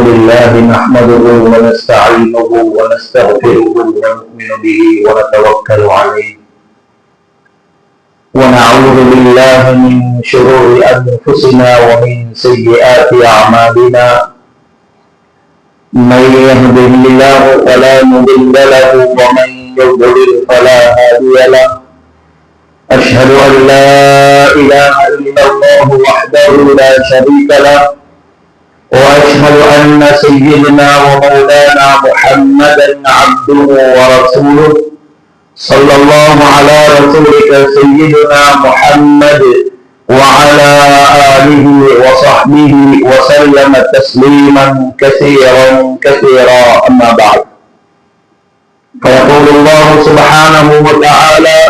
لله نحمده ونستعينه ونستغفره ونؤمن به ونتوكل عليه ونعوذ بالله من شرور أنفسنا ومن سيئات أعمالنا من يهده الله فلا مضل له ومن يضلل فلا هادي له أشهد أن لا إله إلا الله وحده لا شريك له وأشهد أن سيدنا ومولانا محمدا عبده ورسوله صلى الله على رسولك سيدنا محمد وعلى آله وصحبه وسلم تسليما كثيرا كثيرا أما بعد فيقول الله سبحانه وتعالى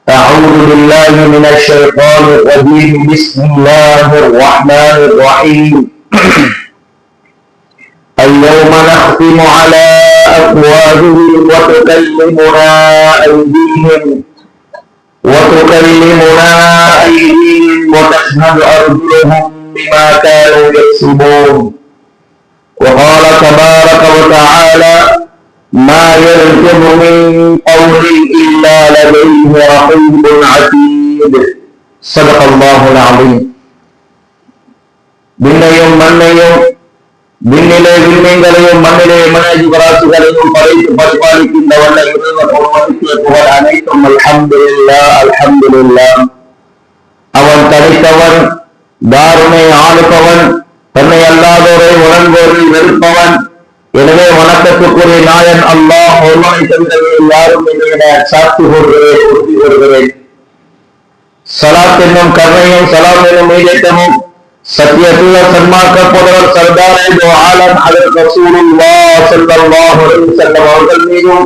أعوذ بالله من الشيطان الرجيم بسم الله الرحمن الرحيم اليوم نختم على أفواههم وتكلمنا أيديهم وتشهد أرجلهم بما كانوا يكسبون وقال تبارك وتعالى ما يلفظ من قول إلا لديه رقيب عتيد صدق الله العظيم. விண்ணையும் மண்ணையும் விண்ணிலே விண்மீன்களையும் மண்ணிலே மனஜீவராசிகளையும் படைத்து பரிபாலிக்கின்ற வல்ல இறைவன் ஒருவனுக்கு புகழ் அனைத்தும் அல்ஹம்துலில்லாஹ் அல்ஹம்துலில்லாஹ். அவன் தனித்தவன், தாருணை ஆளுபவன், தன்னை அல்லாதோரை வணங்குவோரை வெறுப்பவன். எனவே வணக்கத்துக்குரிய நாயன் அல்லாஹ் ஒருவனை தவிர யாரும் இல்லை என சாட்சி கூறுகிறேன், உறுதி கூறுகிறேன். சலாத் என்னும் கருணையும் சலாம் என்னும் ஈடேற்றமும் சத்தியத்துவ சன்மார்க்க புதல்வர் சர்தாரே தோ ஆலம் ஹஜ்ரத் ரசூலுல்லாஹ் ஸல்லல்லாஹு அலைஹி வஸல்லம் அவர்கள் மீதும்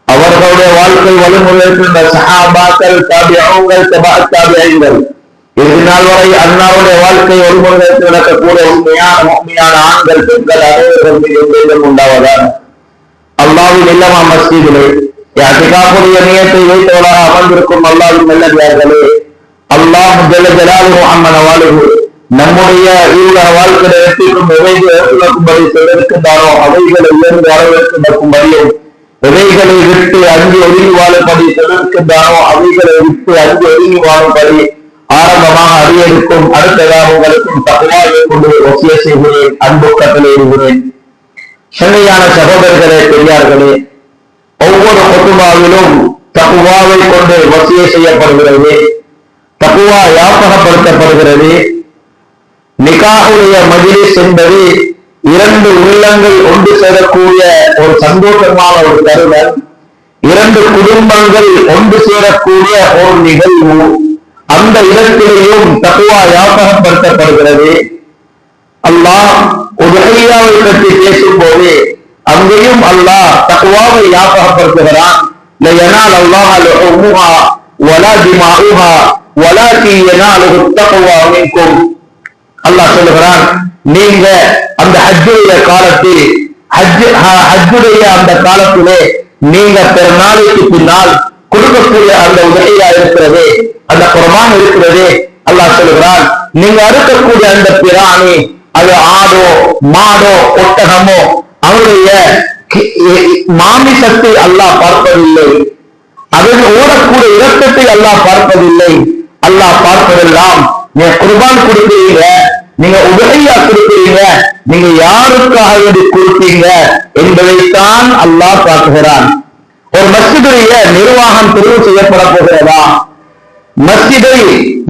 அவர்களுடைய வாழ்க்கை வழிமுறைகின்ற சஹாபாக்கள், தாபிஊன்கள், தபஅத் தாபிஈன்கள் இறுதி நாள் வரை அன்னாருடைய வாழ்க்கை வழிமுறைகளுக்கு நடக்கக்கூடிய உண்மையான முஃமினான ஆண்கள், பெண்கள் அனைவரும் மீதும் உண்டாவதாக. அல்லாஹ்வின் இல்லமா மஸ்ஜிதிலே இஅ்திகாஃபுடைய நியத்தை வைத்தவராக அமர்ந்திருக்கும் அல்லாஹ்வின் நல்லடியார்களே, அல்லாஹ் ஜல்ல ஜலாலுஹு அம்மன வாலுஹு நம்முடைய ஈருலக வாழ்க்கையை வெற்றிக்கும் எவைகளை ஏற்றுக்கும்படி செய்திருக்கின்றாரோ அவைகளை உயர்ந்து அளவிற்கு நடக்கும்படியும், எவைகளை விட்டு அஞ்சு ஒதுங்கி வாழும்படி செய்திருக்கின்றாரோ அவைகளை விட்டு அஞ்சு ஒதுங்கி வாழும்படி ஆரம்பமாக அடியெடுக்கும் அடுத்ததாக உங்களுக்கும் தக்வாவை கொண்டு வசிய செய்கிறேன், அன்பு கட்டளையிடுகிறேன். சென்னையான சகோதரர்களே, பெரியார்களே, ஒவ்வொரு குத்துபாவிலும் தக்வாவை கொண்டு வசிய செய்யப்படுகிறது, தக்வா யாபகப்படுத்தப்படுகிறது. நிகாஹுடைய மஜ்லிஸ் என்பது இரண்டு உள்ளங்கள் ஒன்று சேரக்கூடிய ஒரு சந்தோஷமான ஒரு தருணம், இரண்டு குடும்பங்கள் ஒன்று சேரக்கூடிய ஒரு நிகழ்வு. அந்த இடத்திலேயும் தக்வா யாபகப்படுத்தப்படுகிறது. அல்லாஹ் உதுஹிய்யாவை பற்றி பேசும்போது அங்கேயும் அல்லாஹ் தக்வாவை யாபகப்படுத்துகிறான். லயனால் அல்லாஹ் லுஹூமுஹா வலா திமாஉஹா வலாகின் யனாலுஹு தக்வா மின்கும். அல்லாஹ் சொல்லுகிறான், நீங்க அந்த ஹஜ்ஜுடைய காலத்தில் ஹஜ்ஜுடைய அந்த காலத்திலே நீங்க பெருநாளைக்கு பின்னால் கொடுக்கக்கூடிய அந்த உதவியா இருக்கிறது, அந்த குர்பான் இருக்கிறது. அல்லாஹ் சொல்லுகிறான், நீங்க அறுக்கக்கூடிய அந்த பிராணி, அது ஆடோ மாடோ ஒட்டகமோ, அவருடைய மாமிசத்தை அல்லாஹ் பார்ப்பதில்லை, அதில் ஓடக்கூடிய இரத்தத்தை அல்லாஹ் பார்ப்பதில்லை. அல்லாஹ் பார்ப்பதெல்லாம் நீங்க குர்பான் கொடுக்கிறீங்க, நீங்க உதவியா கொடுக்கிறீங்க, நீங்க யாருக்காக வேண்டி கொடுத்தீங்க என்பதைத்தான் அல்லாஹ் பார்க்கிறான். ஒரு மஸ்ஜிதுடைய நிர்வாகம் தெரிவு செய்யப்பட போகிறதா, மஸ்ஜிதை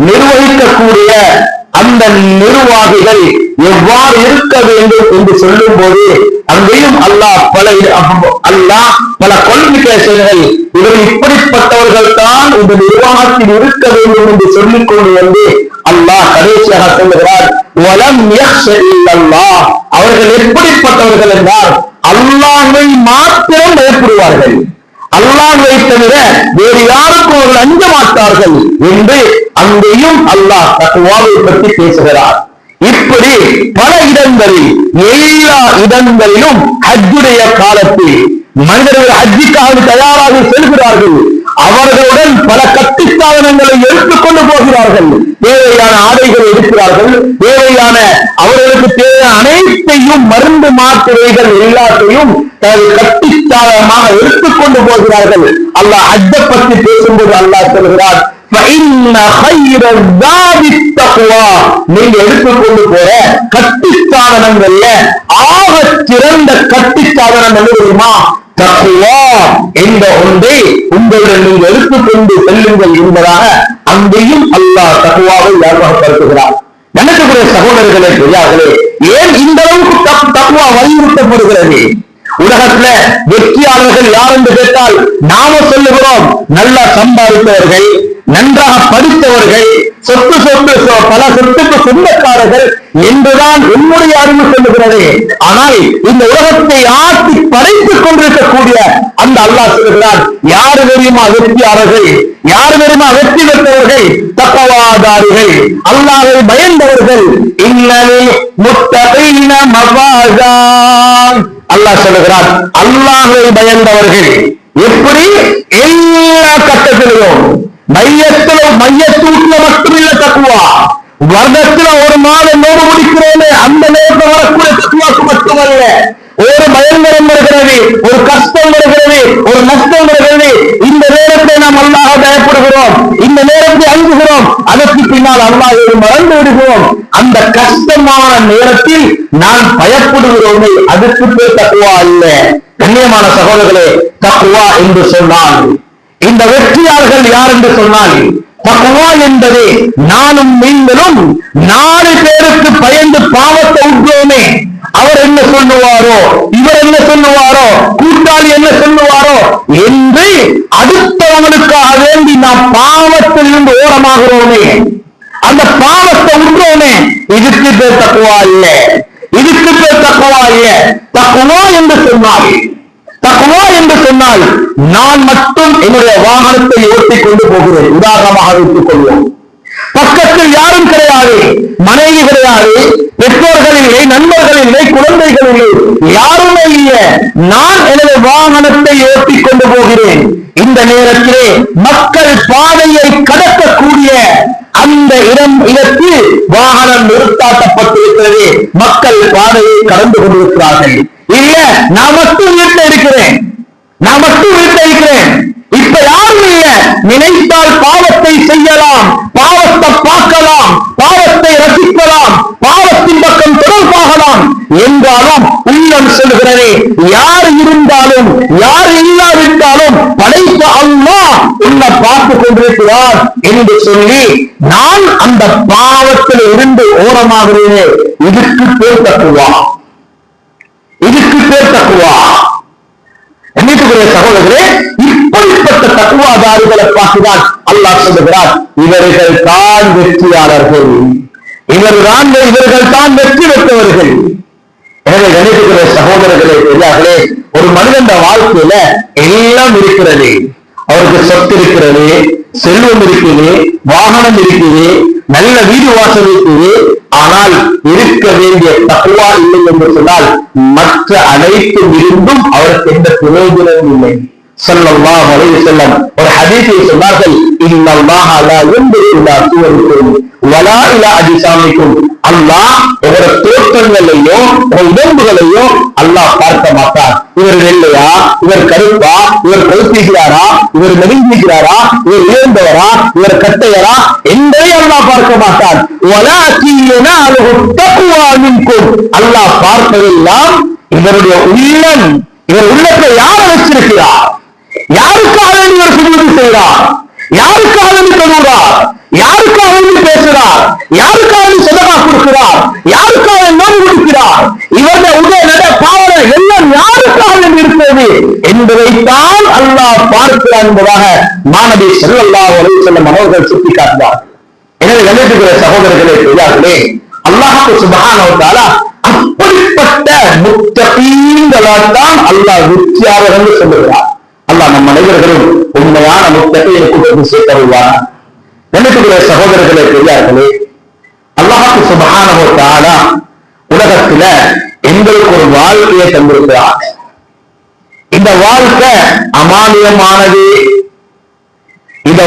நிர்வகிக்கக்கூடிய அந்த நிர்வாகிகள் எவ்வாறு இருக்க வேண்டும் என்று சொல்லும் போது அங்கேயும் அல்லாஹ் பல குவாலிபிகேஷன்கள், இவர் இப்படிப்பட்டவர்கள் தான் இந்த நிர்வாகத்தில் இருக்க வேண்டும் என்று சொல்லிக் கொண்டு வந்து அல்லாஹ் கடைசியாக சொல்லுகிறார், வலம் யக்ஷ இல்லல்லாஹ். அவர்கள் எப்படிப்பட்டவர்கள் என்றால் அல்லாஹ்வை மாத்திரம் பயப்படுவார்கள், அல்லாஹ்வை தவிர வேறு யாருக்கும் அவர்கள் அஞ்ச மாட்டார்கள் என்று அங்கேயும் அல்லாஹ் தக்வாவை பற்றி பேசுகிறார். இப்படி பல இடங்களில், எல்லா இடங்களிலும் ஹஜ்ஜுடைய காலத்தில் மனிதர்கள் ஹஜ்ஜுக்காக தயாராக செல்கிறார்கள். அவர்களுடன் பல கட்டிச்சாதனங்களை எடுத்துக்கொண்டு போகிறார்கள். தேவையான ஆடைகளை எடுக்கிறார்கள், தேவையான அவர்களுக்கு தேவையான அனைத்தையும் மருந்து மாத்திரைகள் எல்லாத்தையும் தனது கட்டிச்சாதனமாக எடுத்துக்கொண்டு போகிறார்கள். அல்லாஹ் ஹஜ்ஜை பற்றி பேசும்போது அல்லாஹ் சொல்கிறார், நீங்க எடுத்துக்கொண்டு போற கட்டி சாதனங்கள்ல ஆக சிறந்த கட்டி சாதனம் என்ன தெரியுமா? தக்வா என்ற ஒன்றை உங்களுடன் நீங்கள் எடுத்துக்கொண்டு செல்லுங்கள் என்பதாக அங்கேயும் அல்லாஹ் தக்வாவை ஞாபகப்படுத்துகிறார். நினைக்கக்கூடிய சகோதரர்களே, பெரியார்களே, ஏன் இந்த அளவுக்கு தக்வா வலியுறுத்தப்படுகிறது? உலகத்துல வெற்றியாளர்கள் யார் என்று கேட்டால் நாம சொல்லுகிறோம், நல்லா சம்பாதித்தவர்கள், நன்றாக படித்தவர்கள், பல சொத்துக்கு சொந்தக்காரர்கள் என்றுதான் என்னுடைய அறிவு சொல்லுகிறது. ஆனால் இந்த உலகத்தை ஆட்டி படைத்துக் கொண்டிருக்கக்கூடிய அந்த அல்லாஹ் சொல்லுகிறார், யாரு தெரியுமா வெற்றியாளர்கள், யாரு தெரியுமா வெற்றி பெற்றவர்கள்? தக்வாதாரிகள், அல்லாஹ்வை பயந்தவர்கள். இன்னல் முத்தகீன மஃபாஸா, அல்லாஹ் சொல்லுகிறார், அல்லாஹ்வை பயந்தவர்கள். எப்படி? எல்லா கட்டத்திலும் மையத்தூட்டில மட்டுமில்ல தக்குவா, வருடத்துல ஒரு மாதம் நோடு முடிக்கிறோமே அந்த நேரத்தில் வரக்கூடிய தக்குவாக்கு மட்டுமல்ல, ஒரு பயங்கரம் வருகிறது, ஒரு கஷ்டம் வருகிறது, ஒரு நஷ்டம் வருகிறது, இந்த நேரத்தை நாம் அல்லாஹ் பயப்படுகிறோம், இந்த நேரத்தை அஞ்சுகிறோம், அதற்கு பின்னால் அல்லாஹ்வை மறந்து விடுகிறோம். அந்த கஷ்டமான நேரத்தில் நான் பயப்படுகிறோமே, அதுக்கு பேர் தக்குவா அல்ல. கண்ணியமான சகோதரர்களே, தக்குவா என்று சொன்னால் இந்த வெற்றியாளர்கள் யார் என்று சொன்னால், தக்வா என்பது நானும் நீங்களும் 4 பேருக்கு பயந்து பாவத்தை விட்டோமே, அவர் என்ன சொல்லுவாரோ, இவர் என்ன சொல்லுவாரோ, கூட்டாளி என்ன சொல்லுவாரோ என்று அடுத்தவங்களுக்காக வேண்டி நாம் பாவத்தில் இருந்து ஓரமாகிறோமே, அந்த பாவத்தை விட்டோமே, இதுக்கு பேர் தக்வா இல்ல, இதுக்கு பேர் தக்வா இல்ல. தக்வா என்று சொன்னால், தக்வா என்று சொன்னால் நான் மட்டும் என்னுடைய வாகனத்தை ஓட்டிக் கொண்டு போகிறேன், உதாரணமாக வைத்துக் கொள்வோம். பக்கத்தில் யாரும் கிடையாது, மனைவி கிடையாது, பெற்றோர்கள் இல்லை, நண்பர்கள் இல்லை, குழந்தைகள் இல்லை, யாருமே இல்லை. நான் எனது வாகனத்தை ஓட்டிக் கொண்டு போகிறேன். இந்த நேரத்திலே மக்கள் பாதையை கடக்கக்கூடிய அந்த இடத்தில் வாகனம் நிறுத்தாட்டப்பட்டிருக்கிறது, மக்கள் பாதையை கடந்து கொண்டிருக்கிறார்கள். இல்ல, நான் மட்டும் வீட்டில் இருக்கிறேன், நான் மட்டும் வீட்டில் இருக்கிறேன், இப்ப யாரும் இல்ல, நினைத்தால் பாவத்தை செய்யலாம், பாவத்தை பார்க்கலாம், பாவத்தை ரசிக்கலாம், பாவத்தின் பக்கம் தொடர்பாகலாம் என்றாலும் உள்ளம் சொல்கிறது, யார் இருந்தாலும் யார் இல்லாவிட்டாலும் படைத்த அல்லாஹ் உன்னை பார்த்துக் கொண்டிருக்கிறார் என்று சொல்லி நான் அந்த பாவத்தில் இருந்து ஓரமாகிறேன். இதுக்கு பேர் தக்குவா, இதுக்கு பேர் தக்குவா. என்னைக்குரிய சகோதரர்களே, இப்படிப்பட்ட தக்குவாதாரிகளை பார்த்துதான் அல்லாஹ் சொல்லுகிறார், இவர்கள் தான் வெற்றியாளர்கள், இவர்கள் தான் வெற்றி பெற்றவர்கள். எனவே நினைக்கிற சகோதரர்களே, பெரியார்களே, ஒரு மனிதன் வாழ்க்கையில எல்லாம் இருக்கிறது, அவருக்கு சொத்து இருக்கிறது, செல்வம் இருக்குது, வாகனம் இருக்குது, நல்ல வீடு வாசல் இருக்குது, ஆனால் இருக்க வேண்டிய தக்வா இல்லை என்று சொன்னால் மற்ற அனைத்தும் இருந்தும் அவருக்கு எந்த பிரயோஜனமும் இல்லை. ஸல்லல்லாஹு அலைஹி வஸல்லம் ஒரு ஹதீஸை சொன்னார்கள், இன்னல்லாஹ லா யன்துரு இலா சுவரிக்கும் வலா இலா அஜ்சாமிக்கும், அல்லாஹ் உங்களோட தோற்றங்களையோ உடம்புகளையோ அல்லாஹ் பார்க்க மாட்டார். இவர் வெள்ளையா, இவர் கருப்பா, இவர் கொழுப்பிக்கிறாரா, இவர் நெருங்கிக்கிறாரா, இவர் உயர்ந்தவரா, இவர் கட்டையரா என்பதை அல்லாஹ் பார்க்க மாட்டார். அல்லாஹ் பார்ப்பதெல்லாம் இவருடைய உள்ளம், இவர் உள்ளத்தை யார் வச்சிருக்கிறார், யாருக்காக இவர் சுஜூது செய்கிறார், யாருக்காக தொழுகிறார், யாருக்காக பேசுகிறார், யாருக்காக சதகா கொடுக்கிறார், யாருக்காக நோய் கொடுக்கிறார், இவருடைய உதய நட பாவனை எல்லாம் யாருக்காக இருக்கிறது என்பதைத்தான் அல்லாஹ் பார்க்கிறார் என்பதாக மாநபி ஸல்லல்லாஹு அலைஹி வஸல்லம் அவர்கள் சுட்டிக்காட்டுவார். எனவே கண்ணியத்துக்குரிய சகோதரர்களே, பெரியார்களே, அல்லாஹ் சுப்ஹானஹு வ தஆலா அப்படிப்பட்ட முத்தகீன்களால்தான் அல்லாஹ் வெற்றியாளர்கள் சொல்லுகிறார். அல்லாஹ் நம் அனைவர்களும் உண்மையான முத்தகீன் கூட்டத்தில் சேர்த்தருள்வார். கண்ணியத்துக்குரிய சகோதரர்களே, பெரியார்களே, அல்லாஹ் சுப்ஹானஹு வ தஆலா உலகத்துல எங்களுக்கு ஒரு வாழ்க்கையை தந்திருக்கிறார். இந்த வாழ்க்கை அமானியமானது, இந்த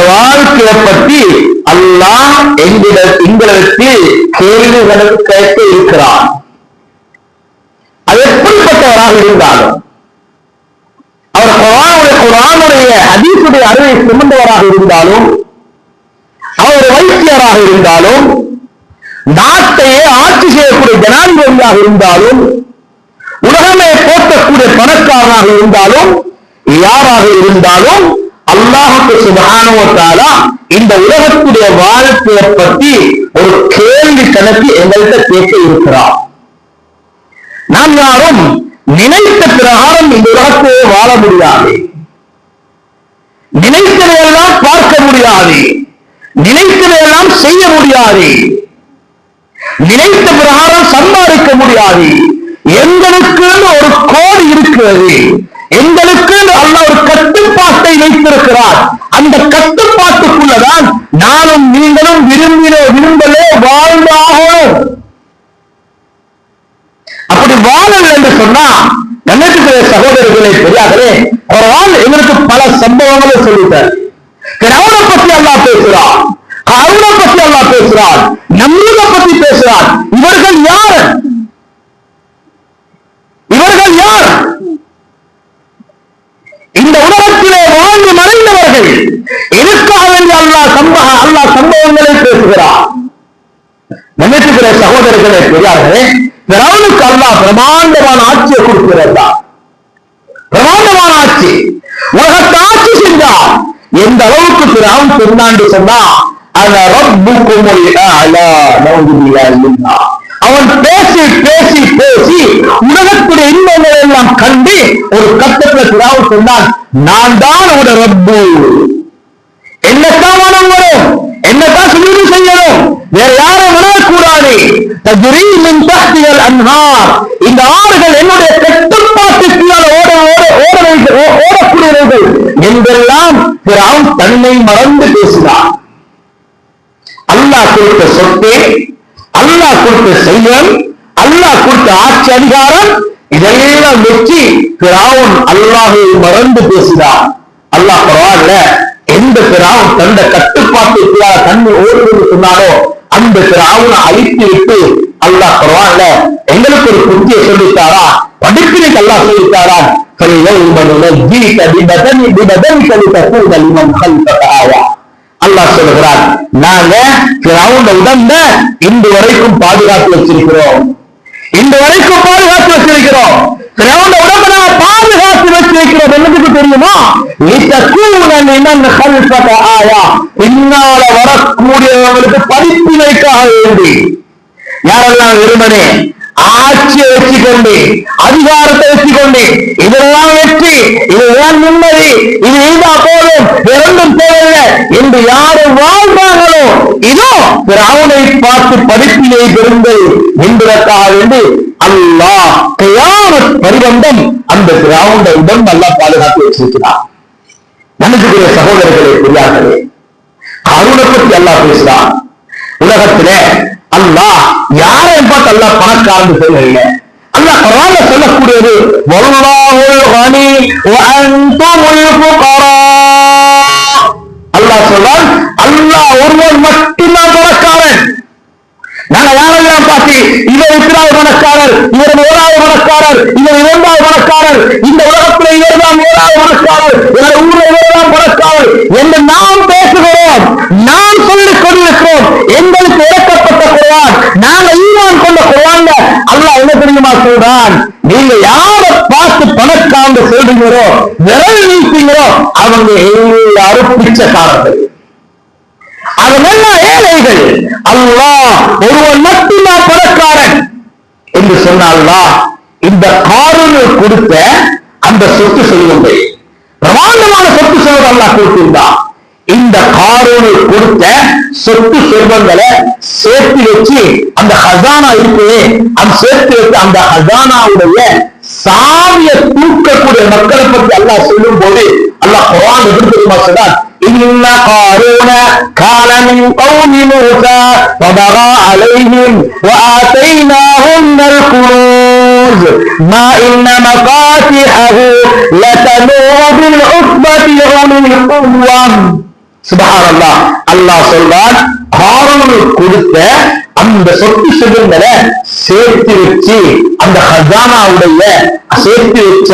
வாழ்க்கையை பற்றி அல்லாஹ் எங்களிடத்தில் கேள்விகளுக்கு கேட்க இருக்கிறான். அது எப்படிப்பட்டவராக இருந்தாலும், அவர் குர்ஆனுடைய ஹதீஸுடைய அறிவை சுமந்தவராக இருந்தாலும், அவர் வைத்தியராக இருந்தாலும், நாட்டையே ஆட்சி செய்யக்கூடிய ஜனாதிபதியாக இருந்தாலும், உலகமே போற்றக்கூடிய பணக்காரனாக இருந்தாலும், யாராக இருந்தாலும், அல்லாஹ்வுக்கு சுப்ஹானஹு வ தஆலா இந்த உலகத்துடைய வாழ்க்கையை பற்றி ஒரு கேள்வி கணக்கு எங்கள்கிட்ட கேட்க இருக்கிறார். நாம் யாரும் நினைத்த பிரகாரம் இந்த உலகத்தை வாழ முடியாது, நினைத்ததையெல்லாம் பார்க்க முடியாது, நினைத்ததையெல்லாம் செய்ய முடியாது, நினைத்த பிரகாரம் சம்பாதிக்க முடியாது. எங்களுக்கு ஒரு கோடு இருக்கிறது, எங்களுக்கு அல்லாஹ் ஒரு கட்டுப்பாட்டை வைத்திருக்கிறார். அந்த கட்டுப்பாட்டுக்குள்ளதான் நானும் நீங்களும் விரும்பலே வாழ்ந்தாகும். அப்படி வாழல் என்று சொன்னா, கண்ணுக்குரிய சகோதரர்களே, பெரியார்களே, குர்ஆன் எங்களுக்கு பல சம்பவங்களை சொல்லிட்டார். ஃபிரௌனை பற்றி அல்லாஹ் பேசுறான், ஹாரூனை பற்றி அல்லாஹ் பேசுறான், நம்ரூதை பற்றி பேசுறான். இவர்கள் யார்? இவர்கள் யார்? இந்த உலகத்திலே வாழ்ந்து மறைந்தவர்கள். எதற்காக வேண்டிய அல்லாஹ் சம்பவங்களை பேசுகிறார். நினைத்துக்கிற சகோதரர்களே, பெரியார்களே, ஃபிரௌனுக்கு அல்லாஹ் பிரமாண்டமான ஆட்சியை கொடுக்கிறார். பிரமாண்டமான ஆட்சி, உலகத்தை ஆட்சி செஞ்சார். எந்த அளவுக்கு ஃபிரௌன் சொன்னான்னு சொன்னா, அன ரப்புக்குமுல் அலா, அவன் பேசி பேசி பேசி உலகத்துடைய இன்பங்களை எல்லாம் கண்டு ஒரு கட்டத்தில் ஃபிரௌன் சொன்னான், நான் தான் உடைய ரப்பு, என்னத்தான் மனம் வரும், என்னத்தான் சுஜூது செய்யணும், வேற யாரும் வரக்கூடாது. தஜ்ரீ மின் தஹ்தில் அன்ஹார், இந்த ஆறுகள் என்னுடைய கட்டுப்பாட்டுக்கு ஓடக்கூடியவர்கள் என்றெல்லாம் ஃபிரௌன் தன்னை மறந்து பேசினார். அல்லாஹ் கொடுத்த சொத்து, அல்லாஹ் கொடுத்த செல்வம், அல்லாஹ் கொடுத்த ஆட்சி அதிகாரம், இதெல்லாம் வெற்றி ஃபிரௌன் அல்லாஹ்வை மறந்து பேசினார். அல்லாஹ் குர்ஆன்ல எந்த ஃபிரௌன் தந்த கட்டுப்பாட்டுக்குள்ளாக தன்னை ஓடுவது சொன்னாரோ அந்த ஃபிரௌனை அழித்து விட்டு அல்லாஹ் குர்ஆன்ல எங்களுக்கு ஒரு புத்தியை சொல்லித்தாரா, படிப்பினைக்கு அல்லாஹ் சொல்லித்தாரா, அல்லாஹ் சொல்லுகிறார், நாங்க ஃபிரௌனுடைய உடம்ப இன்று வரைக்கும் பாதுகாத்து வச்சிருக்கிறோம், இன்று வரைக்கும் பாதுகாத்து வச்சிருக்கிறோம். ஃபிரௌனுடைய உடம்ப நாங்க பாதுகாத்து வச்சிருக்கிறோம். என்னதுக்கு தெரியுமா? பின்னால வரக்கூடியவங்களுக்கு படிப்பினைக்காக வேண்டி. யாரெல்லாம் வெறுமனே ஆட்சியை வச்சுக்கொண்டு, அதிகாரத்தை வச்சுக்கொண்டு, இதெல்லாம் வெற்றி, இதுதான் நிம்மதி, இது இருந்தா போதும், இரண்டும் தேவையில்லை என்று யாரு வாழ்றாங்களோ, இதோ ஃபிரௌனை பார்த்து படிப்பினை பெறுங்கள் என்பதற்காக வேண்டி அல்லாஹ் கியாமத் பரிவந்தம் அந்த ஃபிரௌனுடைய உடம்பை அல்லாஹ் பாதுகாத்து வச்சிருக்கிறார். மனுஷனுடைய சகோதரர்களே, பெரியார்களே, ஹாரூனை பற்றி அல்லாஹ் பேசுறான். உலகத்திலே அல்லாஹ் யாரையும் பார்த்து அல்லாஹ் பணக்காரன் சொல்லவில்லை. அல்லாஹ் குர்ஆன்ல சொல்லக்கூடியது, வல்லாஹுல் கனி வ அன்துமுல் ஃபுகரா. அல்லாஹ் சொல்றான், அல்லாஹ் ஒருவன் மட்டும்தான் பணக்காரன். நாங்க யாரெல்லாம் பார்த்து இவர் இத்தனாவது பணக்காரர், இவர் முதலாவது பணக்காரர், இவர் இரண்டாவது பணக்காரர், இந்த உலகத்தில் இவர் தான் முதலாவது பணக்காரர், இவர் ஊரில் இவர் தான் பணக்காரர் என்று நாம் பேசுகிறோம், நாம் சொல்லிக் கொண்டிருக்கிறோம். எங்களுக்கு இறக்கப்பட்ட குர்ஆன், நாங்க ஈமான் கொண்ட குர்ஆன்ல அல்லாஹ் என்ன தெரியுமா சொல்றான்? நீங்க யாரை பார்த்து பணக்காரங்க சொல்றீங்களோ, விரல் நீட்டீங்களோ, அவங்க எல்லாரும் பிச்சைக்காரர்கள், அவனெல்லாம் ஏழைகள். அல்லாஹ் ஒருவன் மட்டும்தான் பணக்காரன் என்று சொன்னால்தான் இந்த காரூனை கொடுத்த அந்த சொத்து செல்வங்கள், பிரமாண்டமான சொத்து செல்வம் அல்லாஹ் கொடுத்திருந்தான். இந்த காரூனை கொடுத்த சொத்து செல்வங்களை சேர்த்து வச்சு அந்த ஹசானா இருக்கு, அந்த சேர்த்து வச்சு அந்த ஹசானாவுடைய சாவியை தூக்கக்கூடிய மக்களை பற்றி அல்லாஹ் சொல்லும் போது அல்லாஹ் குர்ஆன் எப்படி தெரியுமா சொன்னார்? إن قارون كان من قوم موسى فبغى عليهم وآتيناه من الكنوز. الكنز ما إن مفاتحه لتنوء بالعصبة أولي القوة. சுப்ஹான் அல்லாஹ். அல்லாஹ் சொல்றான், காரூனுக்கு கொடுத்த அந்த சொத்து செல்வங்களை சேர்த்து வச்சு அந்த ஹஜானாவுடைய சேர்த்து வச்ச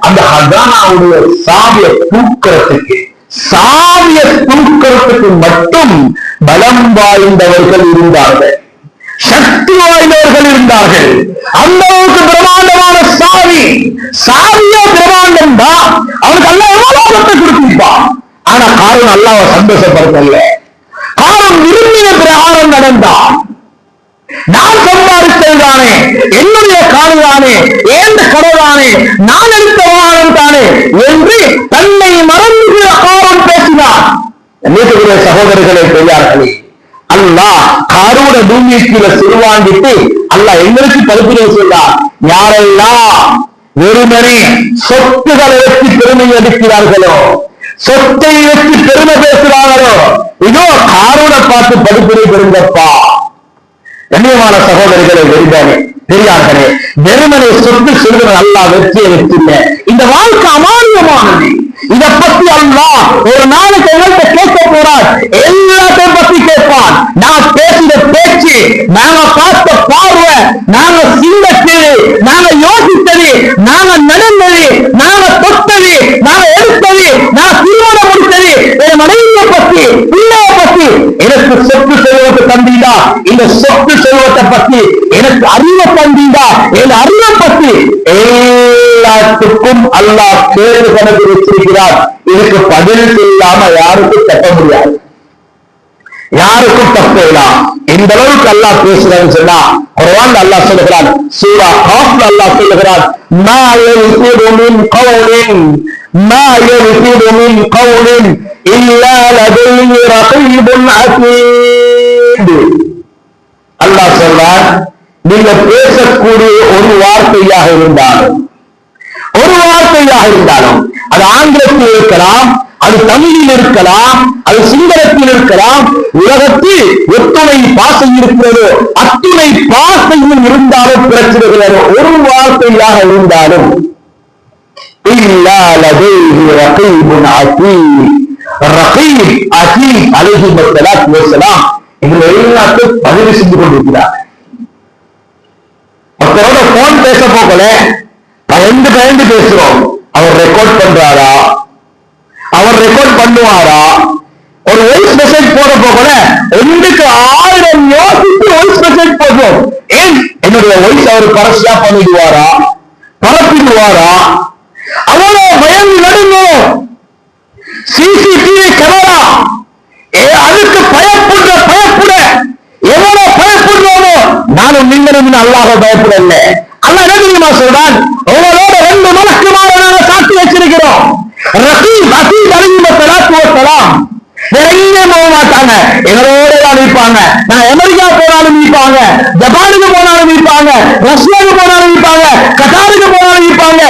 அந்த ஹஜானாவுடைய சாவியை தூக்கிறதுக்கு மட்டும் பலம் வாய்ந்தவர்கள் இருந்தார்கள், சக்தி வாய்ந்தவர்கள் இருந்தார்கள். அந்த அளவுக்கு பிரமாண்டமான சாவியே பிரமாண்டம் தான். அவனுக்கு அல்லாஹ் எவ்வளவு பலத்தை கொடுத்திருப்பான். ஆனா காரூன் அல்லாஹ்வை சந்தோஷப்படுத்தல. காரூன் விரும்பின பிரகாரம் நடந்தான். நான் சம்பாதித்ததுதானே, என்னுடைய காடுதானே, ஏந்த கடவுளானே, நான் எடுத்த வாகனம் தானே என்று தன்னை மறந்து காரூன் பேசினார். நேற்றுக்குரிய சகோதரர்களே, பெரியார்களே, அல்லாஹ் காரூன பூமிக்கு சிறுவாங்கிட்டு அல்லாஹ் எங்களுக்கு பரிந்துரை செய்தார். யாரெல்லாம் வெறுமனே சொத்துக்களை வச்சு பெருமை அடிக்கிறார்களோ, சொத்தை வச்சு பெருமை பேசுறாங்களோ, இதோ காரூனை பார்த்து பரிந்துரை பெறுங்கப்பா. கண்ணியமான சகோதரிகளை பெரியார்களே, வெறுமனை சொத்து செல்வன் அல்லாஹ் வெற்றியை வச்சில்ல. இந்த வாழ்க்கை அமானியமானது. இதை பத்தி அல்லாஹ் ஒரு நாளைக்கு எங்கள்கிட்ட கேட்க போறார். எல்லாத்தையும் பத்தி கேட்பான். நான் பேசின பேச்சு, நாங்க பார்த்த பார்வை, நாங்க சிந்தது, நாங்க யோசித்தது, நாங்க நடந்தது, நாங்க தொட்டது, நாங்க எடுத்தது, நான் திருமணம் முடித்தது, என் மனைவியை பத்தி, பிள்ளைய பத்தி, எனக்கு சொத்து செல்வத்தை தந்தீடா, இந்த சொத்து செல்வத்தை பத்தி எனக்கு அறிவை தந்தீடா, என் அறிவை பத்தி எல்லாத்துக்கும் அல்லாஹ் கேள்வி கணக்கு வச்சிருக்கிறார். இதுக்கு பதில் இல்லாம யாருக்கும் தப்ப முடியாது, யாருக்கும் தப்பலாம். இந்த அளவுக்கு அல்லாஹ் பேசுறான்னு சொன்னா குர்ஆன்ல அல்லாஹ் சொல்லுகிறான், சூரா காஃப்ல அல்லாஹ் சொல்லுகிறான், மா யல்ஃபிது மின் கௌலின் இல்லா லதைஹி ரகீபுன் அதீத். அல்லாஹ் சொல்றான், நீங்க பேசக்கூடிய ஒரு வார்த்தையாக இருந்தாலும் அது ஆங்கிலத்தில் இருக்கலாம், அது தமிழில் இருக்கலாம், அது சிங்களத்தில் இருக்கலாம். உலகத்தில் எத்துணை பாசை இருக்கிறதோ அத்துணை பாசையும் இருந்தாலும் பிரச்சனைகளோ ஒரு வார்த்தையாக இருந்தாலும் எல்லாத்தையும் பதிவு செஞ்சு கொண்டிருக்கிறார். ஒருத்தரோட போன் பேச போகல, பயந்து பேசுறோம். அவர் ரெக்கார்ட் பண்றாரா, அவர் ரெக்கார்ட் பண்ணுவாரா? ஒரு வாய்ஸ் மெசேஜ் போட போகல, 1000 யோசித்து வாய்ஸ் மெசேஜ் போடுறோம். ஏன் என்னுடைய வாய்ஸ் அவர் பரஸ்யா பண்ணிடுவாரா, பரப்பிடுவாரா? அவ்வளவு பயந்து நடுங்கும். சிசிடிவி கேமரா அதுக்கு பயப்புட எவ்வளவு பயப்படுறோமோ நானும் நீங்களும் அல்லாஹ் பயப்படல. அல்லாஹ் என்ன தெரியுமா சொல்றான், உங்களோட 2 மலக்குமார நாங்க சாட்சி வச்சிருக்கிறோம். ரகீப் அதீத் அலைஹிஸ்ஸலாத்து வஸ்ஸலாம் வேற எங்கேயும் போக மாட்டாங்க, எங்களோட தான் இருப்பாங்க. நான் அமெரிக்கா போனாலும் இருப்பாங்க, ஜப்பானுக்கு போனாலும் இருப்பாங்க, ரஷ்யாவுக்கு போனாலும் இருப்பாங்க, கட்டாருக்கு போனாலும் இருப்பாங்க.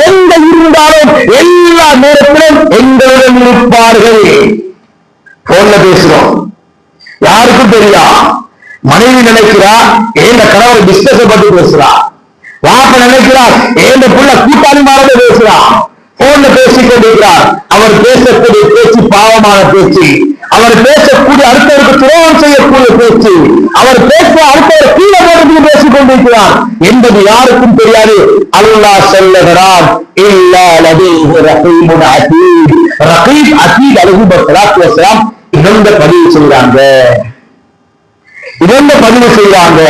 எங்க இருந்தாலும் எல்லா நேரத்திலும் எங்களுடன் இருப்பார்கள். போன்ல பேசுறோம், யாருக்கும் தெரியா. மனைவி நினைக்கிறா ஏந்த கணவர் பிசினஸ் பத்தி பேசுறா, வாப்ப நினைக்கிறார் ஏந்த புள்ள கூட்டாளி மாதிரி பேசுறா, போன்ல பேசிக் கொண்டிருக்கிறார். அவர் பேசக்கூடிய பேச்சு பாவமான பேச்சு, அவர் பேசக்கூடிய அடுத்தவருக்கு துரோகம் செய்யக்கூடிய பேச்சு, அவர் பேச அடுத்தவர் கீழே போட்டு பேசிக் கொண்டிருக்கிறார் என்பது யாருக்கும் தெரியாது. அல்லாஹ் சொல்லுகிறார், ரகீப் அதீத் அலைஹிஸ்ஸலாத்து வஸ்ஸலாம் இவங்க பதிவு செய்றாங்க.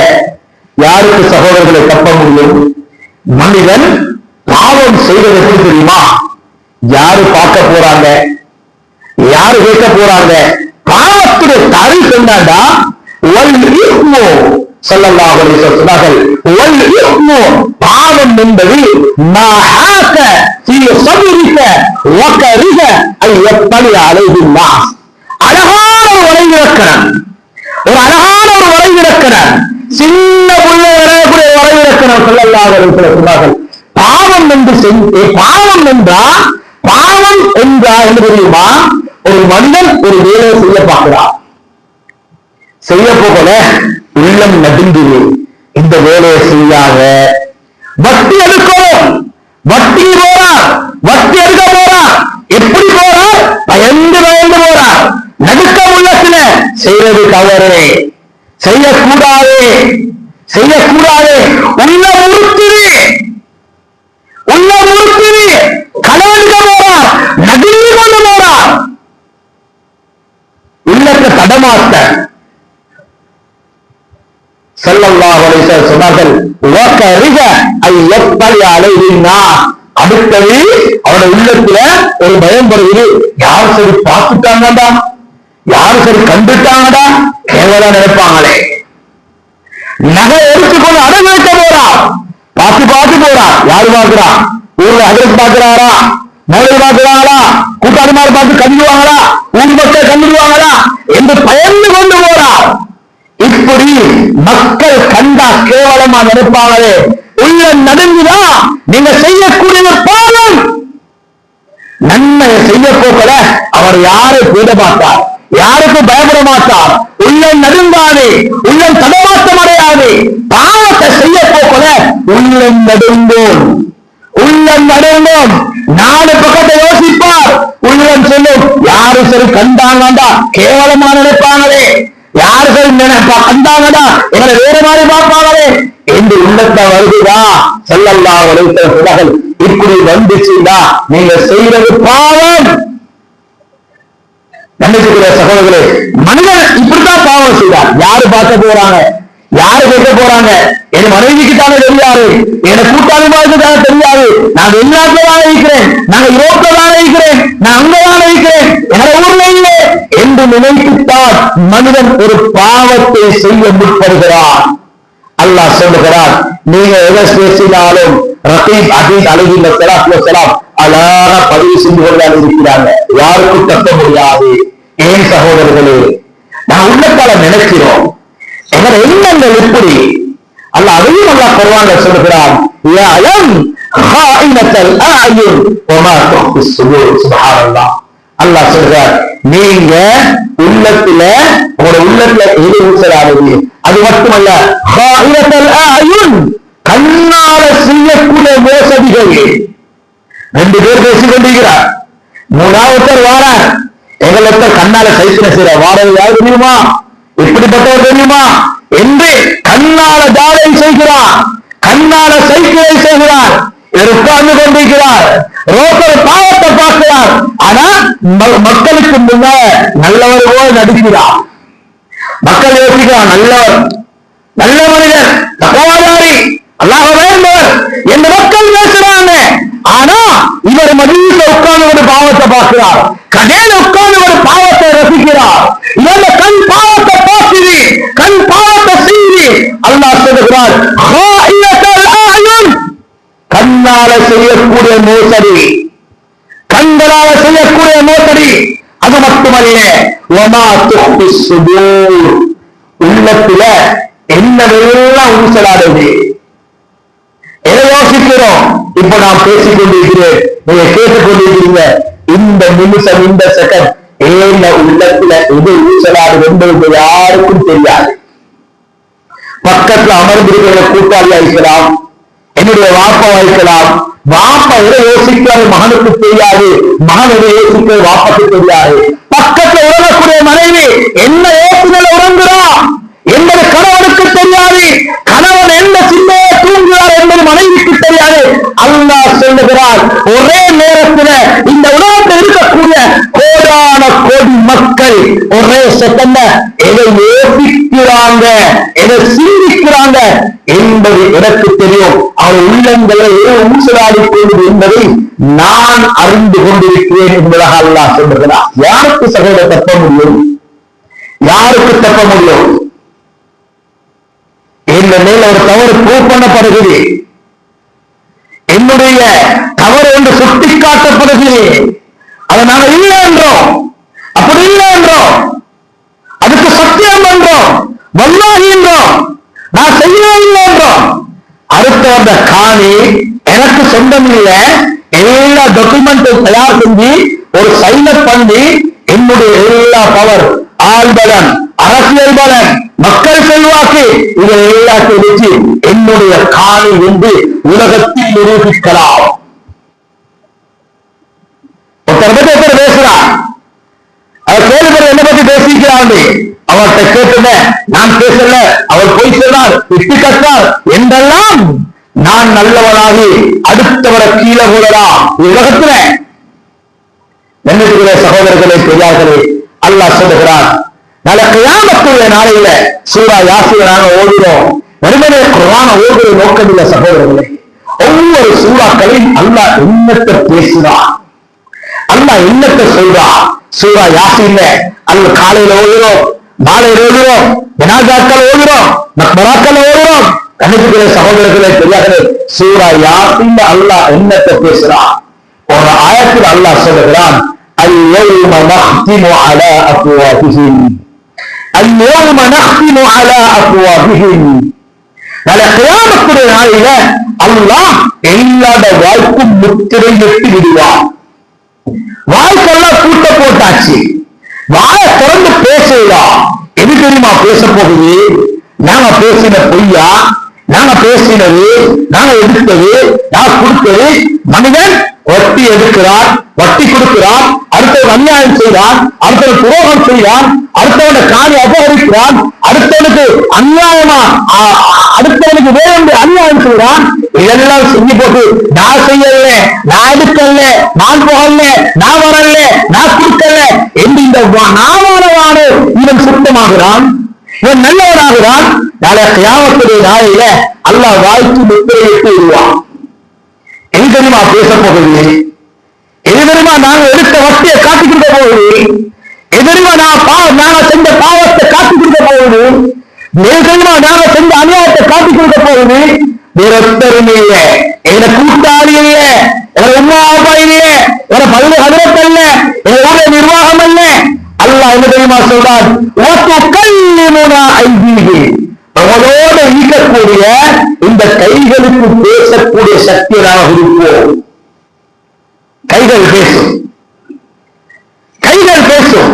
யாருக்கு சகோதரர்களை தப்ப முடியும்? மனிதன் பாவம் செய்வது எப்படி தெரியுமா? யாரு பார்க்க போறாங்க, யாரு கேட்க போறாங்க? பாவத்துடைய தாரீஃப் என்னடா, ஸல்லல்லாஹு அலைஹி வஸல்லம் பாவம் என்பது மாஹாக ஃபீ ஸப்ரிக வ கரிஹ ஐ யத்தலி அலைஹி நாஸ். அழகான ஒரு வரைவிலக்கணம், ஒரு அழகான ஒரு வரைவிலக்கணம், சின்ன புள்ள வரக்கூடிய வரைவிலக்கணம் ஸல்லல்லாஹு அலைஹி வஸல்லம் சொன்னார்கள். பாவம் என்றால் என்ன தெரியுமா? ஒரு மனிதன் ஒரு வேலையை செய்ய பார்க்கிறார், செய்ய போகல உள்ளம் நடுங்குது, இந்த வேலையை செய்யாத, வட்டி செய்வது தவறு, செய்யக்கூடாது, செய்யக்கூடாது. உள்ள உறுத்தினே களவெடுக்க போறார், நடுங்கி கொண்டு போறார், உள்ளத்தை தடமாட்ட ஸல்லல்லாஹு அலைஹி வஸல்லம் சொன்னார்கள். அடுத்தது அவருடைய உள்ளத்துல ஒரு பயம் வருகிறது. யார் சரி பார்த்துட்டாங்கடா, யாரு சரி கண்டுட்டாங்கடா, கேவலம் நினைப்பாங்களே. நகை எடுத்துக்கொண்டு அடகு வைக்க போறா, பார்த்து போறா. யாரு பார்க்கிறா? ஊர்ல அட்ரஸ் பார்க்கிறாரா, மோடி பார்க்கிறாங்களா, கூட்டாளிமார் பார்த்து கண்டிடுவாங்களா, ஊர் மக்கள் கண்டிடுவாங்களா என்று பயந்து கொண்டு போறா. இப்படி மக்கள் கண்டா கேவலமா நினைப்பாங்களே. உள்ள நடுங்குதா? நீங்க செய்யக்கூடிய பாவம். நன்மை செய்ய போக்கல அவர் யாரை தேட மாட்டார், யாருக்கும் பயப்பட மாட்டார். உள்ளம் நடுங்காது, உள்ளம் தடமாற்றம் அடையாது. பாவத்தை செய்ய போக்கல உள்ளம் நடுங்கும், உள்ளம் நடுங்கும். நாலு பக்கத்தை யோசிப்பார். உள்ளம் சொல்லும், யாரு சரி கண்டாங்கடா, கேவலமா நினைப்பாங்களே, யாரு சரி கண்டாங்கடா எங்களை வேற மாதிரி பார்ப்பாங்களே என்று உள்ளத்தை வருகிறா. ஸல்லல்லாஹு அலைஹி வஸல்லம் இப்படி வந்துச்சுன்னா நீங்க செய்யறது பாவம். நம்பிக்கைக்குரிய சகோதரர்களே, மனிதன் இப்படித்தான் பாவம் செய்வார். யாரு பார்க்க போறாங்க, யாரு கேட்க போறாங்க? என் மனைவிக்கு தானே தெரியாது, என் கூட்டாளிமாருக்கு தானே தெரியாது, நான் வெளிநாட்டுல தானே இருக்கிறேன், நாங்க யூரோப்ல தானே இருக்கிறேன், நான் அங்கதானே இருக்கிறேன், என்னோட ஊர்ல இல்லை என்று நினைத்துத்தான் மனிதன் ஒரு பாவத்தை செய்ய முற்படுகிறான். அல்லாஹ் சொல்லுகிறான், நீங்க எதை பேசினாலும் ரகீப் அதீத் அலைஹி ஸலாத்து வஸலாம் அழகா பதிவு செஞ்சு கொண்டுதான் இருக்கிறாங்க. யாருக்கும் தப்ப முடியாது. ஏன் சகோதரர்களே, நான் உள்ளத்தால நினைக்கிறோம், எங்களோட எண்ணங்கள் எப்படி? அல்லாஹ் அதையும் அல்லாஹ் குர்ஆன்ல சொல்லுகிறான், யஅலம் ஹாயினத்தல் அயுன் வமா துஃபி ஸுதூர். சுப்ஹானல்லாஹ். அல்லாஹ் சொல்றார், நீங்க உள்ளத்துல உங்களோட உள்ளத்துல எது ஊசலாடுது அது மட்டுமல்ல, ஹாயினத்தல் அயுன் கண்ணால செய்யக்கூடிய மோசடிகள். ரெண்டு பேர் பேசிக் கொண்டிருக்கிறார், மூணாவத்தர் வாரார். எங்களுக்கு கண்ணால சைக்கிளை செய்யற வாரது யாரு தெரியுமா, எப்படிப்பட்டவர் தெரியுமா என்று கண்ணால ஜாலை செய்கிறார், கண்ணால சைக்கிளை செய்கிறார். இவர் உட்கார்ந்து கொண்டிருக்கிறார், ரோட்டர் பாவத்தை பார்க்கிறார். ஆனா மக்களுக்கு முன்னால நல்லவர் போல் நடிக்கிறார். மக்கள் யோசிக்கிறார், நல்லவர், நல்ல மனிதர், தகவலாரி, அல்லாஹ் வேண்டவர் என்று மக்கள் பேசுறாங்க. ஆனா இவர் மதியத்தை உட்கார்ந்து ஒரு பாவத்தை பார்க்கிறார், கடையில உட்கார்ந்து ஒரு பாவத்தை ரசிக்கிறார். இவங்க கண் பாவத்தை பார்க்குது, கண் பாவத்தை செய்து. அல்லாஹ் சொல்லுகிறார், கண்ணால செய்யக்கூடிய மோசடி, கண்களால செய்யக்கூடிய மோசடி. அது மட்டுமல்ல, வமா துஃபி ஸுதூர், உள்ளத்துல என்னவெல்லாம் ஊசலாடுது. எதை யோசிக்கிறோம்? இப்ப நான் பேசிக் கொண்டிருக்கிறேன், நீங்க கேட்டுக் கொண்டிருக்கிறீங்க. இந்த நிமிஷம், இந்த செகண்ட் ஏன உள்ளத்துல எது ஊசலாடு என்பது யாருக்கும் தெரியாது. பக்கத்துல அமர்ந்திருக்கிற கூட்டாளியா இருக்கலாம், என்னுடைய வாப்பா இருக்கலாம். வாப்பா எதை யோசிக்கிறது மகனுக்கு தெரியாது, மகன் எதை யோசிக்கிறது வாப்பாக்கு தெரியாது. பக்கத்துல உறங்கக்கூடிய மனைவி என்ன யோசனை உறங்குறா என்பது கணவனுக்கு தெரியாது, கணவன் என்ன சிந்தையை தூங்குகிறார் என்பது மனைவிக்கு தெரியாது. அல்லாஹ் சொல்லுகிறார், ஒரே நேரத்தில் இந்த உலகத்தில் இருக்கக்கூடிய கோடான கோடி மக்கள் ஒரே செகண்ட எதை யோசிக்கிறாங்க, எதை சிந்திக்கிறாங்க என்பது எனக்கு தெரியும். அவர் உள்ளங்களை ஊசலாடி கொள்வது என்பதை நான் அறிந்து கொண்டிருக்கிறேன் என்பதாக அல்லாஹ் சொல்லுகிறார். யாருக்கு சகோதர தப்ப முடியும்? யாருக்கு தப்ப முடியும்? என்ற மேல் ஒரு தவறு ப்ரூவ் பண்ணப்படுகிறது, என்னுடைய தவறு என்று சுட்டிக்காட்டப்படுகிறது. அதை நாங்கள் இல்லை என்றோம், அப்படி இல்லை என்றோம், அதுக்கு சத்தியம் என்றோம், வல்லாஹி என்றோம், நான் செய்யவே இல்லை என்றோம். அடுத்த வந்த காணி எனக்கு சொந்தம் இல்லை, எல்லா டாக்குமெண்ட் தயார் செஞ்சு ஒரு சைன் பண்ணி என்னுடைய எல்லா பவர், ஆள்பலன், அரசியல் பலன், மக்கள் செல்வாக்கு, இதை எல்லாத்தையும் வச்சு என்னுடைய காணி என்று உலகத்தில் நிரூபிக்கலாம். ஒருத்தர் பேசுறார், அவர் கேள்வி என்ன பத்தி பேசிக்கிறாங்க, அவர்கிட்ட கேட்டுனேன், நான் பேசல, அவர் பொய் சொன்னார், விட்டு கட்டார் என்றெல்லாம் நான் நல்லவனாகி அடுத்தவரை கீழே போடலாம் உலகத்துல. என்னுடைய சகோதரர்களே பெரியார்களே, அல்லாஹ் சொல்லுகிறார், நாளை கியாமத்துடைய நாளையில சூரா யாசீனை நாங்க ஓடுறோம். வெறுமனே குர்ஆன ஓடுற நோக்கம் இல்ல சகோதரர்களே. ஒவ்வொரு சூறாக்களையும் அல்லாஹ் என்னத்தை பேசுறான், அல்லாஹ் என்னத்தை சொல்றான். சூரா யாசீன்ல அல்ல காலையில ஓடுறோம், மாலையில ஓடுறோம், ஜனாசாக்கள் ஓடுறோம், மக்பராக்கள் ஓடுறோம். கணிப்புகிற சகோதரர்களே பெரியார்களே, சூரா யாசீன்ல அல்லாஹ் என்னத்தை பேசுறான். ஒரு ஆயத்தில் அல்லாஹ் சொல்லுகிறான், اليوم نختم على أفواههم اليوم نختم على أفواههم. நாளை கியாமத்துடைய நாளில அல்லாஹ் எல்லாத வாய்ப்பும் முத்திரை வெட்டி விடுவான். வாய்ப்பெல்லாம் கூட்ட போட்டாச்சு, வாயை திறந்து பேசலாம். எது தெரியுமா பேச போகுது? நாங்க பேசின பொய்யா, நாங்க பேசினது, நாங்க எடுத்தது, நான் கொடுத்தது. மனிதன் வட்டி எடுக்கிறான், வட்டி கொடுக்கிறான், அடுத்தவன் அநியாயம் செய்கிறான், அடுத்தவன் துரோகம் செய்கிறான், அடுத்தவனை காணி அபகரிக்கிறான், அடுத்தவனுக்கு அநியாயமா அடுத்தவனுக்கு வேறு அநியாயம் செய்கிறான். இதெல்லாம் செஞ்சு போட்டு நான் செய்யல, நான் எடுக்கல, நான் போகல, நான் வரல, நான் கொடுக்கல என்று இந்த நாவானவான இவன் சுத்தமாகிறான், இவன் நல்லவனாகிறான். நாளை கியாமத்துடைய நாளையில அல்லாஹ் வாய்க்கு முத்திரையிட்டு விடுவான். எது தெரியுமா பேச போகுது? எது தெரியுமா நாங்க எடுத்த வட்டியை காட்டி கொடுக்க போகுது? எது தெரியுமா நாங்க செஞ்ச பாவத்தை காட்டி கொடுக்க போகுது? எது தெரியுமா நாங்க செஞ்ச அநியாயத்தை காட்டி கொடுக்க போகுது? வேற ஒருத்தரும் இல்ல, எங்க கூட்டாளி இல்ல, எங்க உமா அப்பா இல்ல, எங்க பள்ளி ஹதரத் அல்ல, எங்க ஊரிய நிர்வாகம் அல்ல. அல்லாஹ் என்ன தெரியுமா சொல்றான், அவளோட ஈக்கக்கூடிய இந்த கைகளுக்கு பேசக்கூடிய சக்தியாக இருப்போம். கைகள் பேசும், கைகள் பேசும்.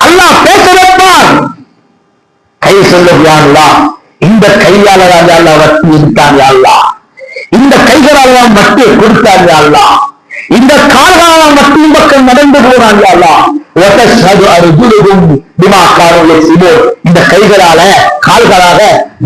அல்லாஹ் பேச வைப்பான். கை சொல்லுவாங்களா, இந்த கையால அல்லாஹ் வட்டி எடுத்தாங்க, அல்லாஹ் இந்த கைகளால் வட்டி கொடுத்தாங்க, அல்லாஹ் இந்த கால்களால் வட்டியின் பக்கம் நடந்து போறாங்க, அல்லாஹ் இந்த கைகளால கால்களாக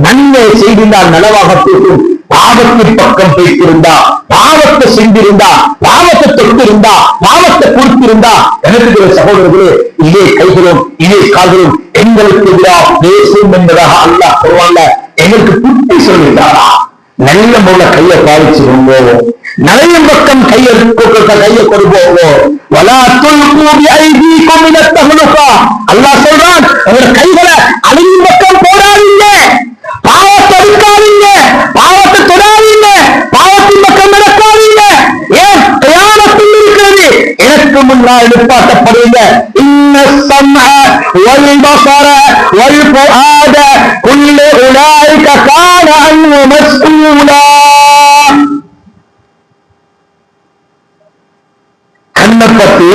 நன்மை செய்திருந்தால் நலவாக போகும், பாவத்தின் பக்கம் பேசியிருந்தா, பாவத்தை செஞ்சிருந்தா, பாவத்தை தொட்டிருந்தா, பாவத்தை கொடுத்திருந்தா, எனக்கு சகோதரர்களே, இதே கைகளும் இதே கால்களும் எங்களுக்கு எதிராக பேசும் என்பதாக அல்லாஹ் சொல்வாங்க. எங்களுக்கு புத்தி சொல்லிட்டாரா? நல்ல முள்ள கையை பாதிச்சுக்கோங்க, நிறைய பக்கம் கையை கொடுப்போம். அல்லாஹ் சொல்றான், உங்க கைகளை அழியும் பக்கம் போடாதீங்க, பாவத்தை அடிக்காதீங்க, பாவத்தை தொடாதீங்க, பாவத்தின் பக்கம் நடக்காதீங்க. ஏன் கியாமத்தில் இருக்கிறது, எனக்கு முன்னால் எழுப்பாட்டப்படுங்க. இன்ன ஸம்அ வல் பஸர வல் ஃபுஆத குல்லு உலைக கான அன்ஹு மஸ்ஊலா. கண்ணை பத்தி,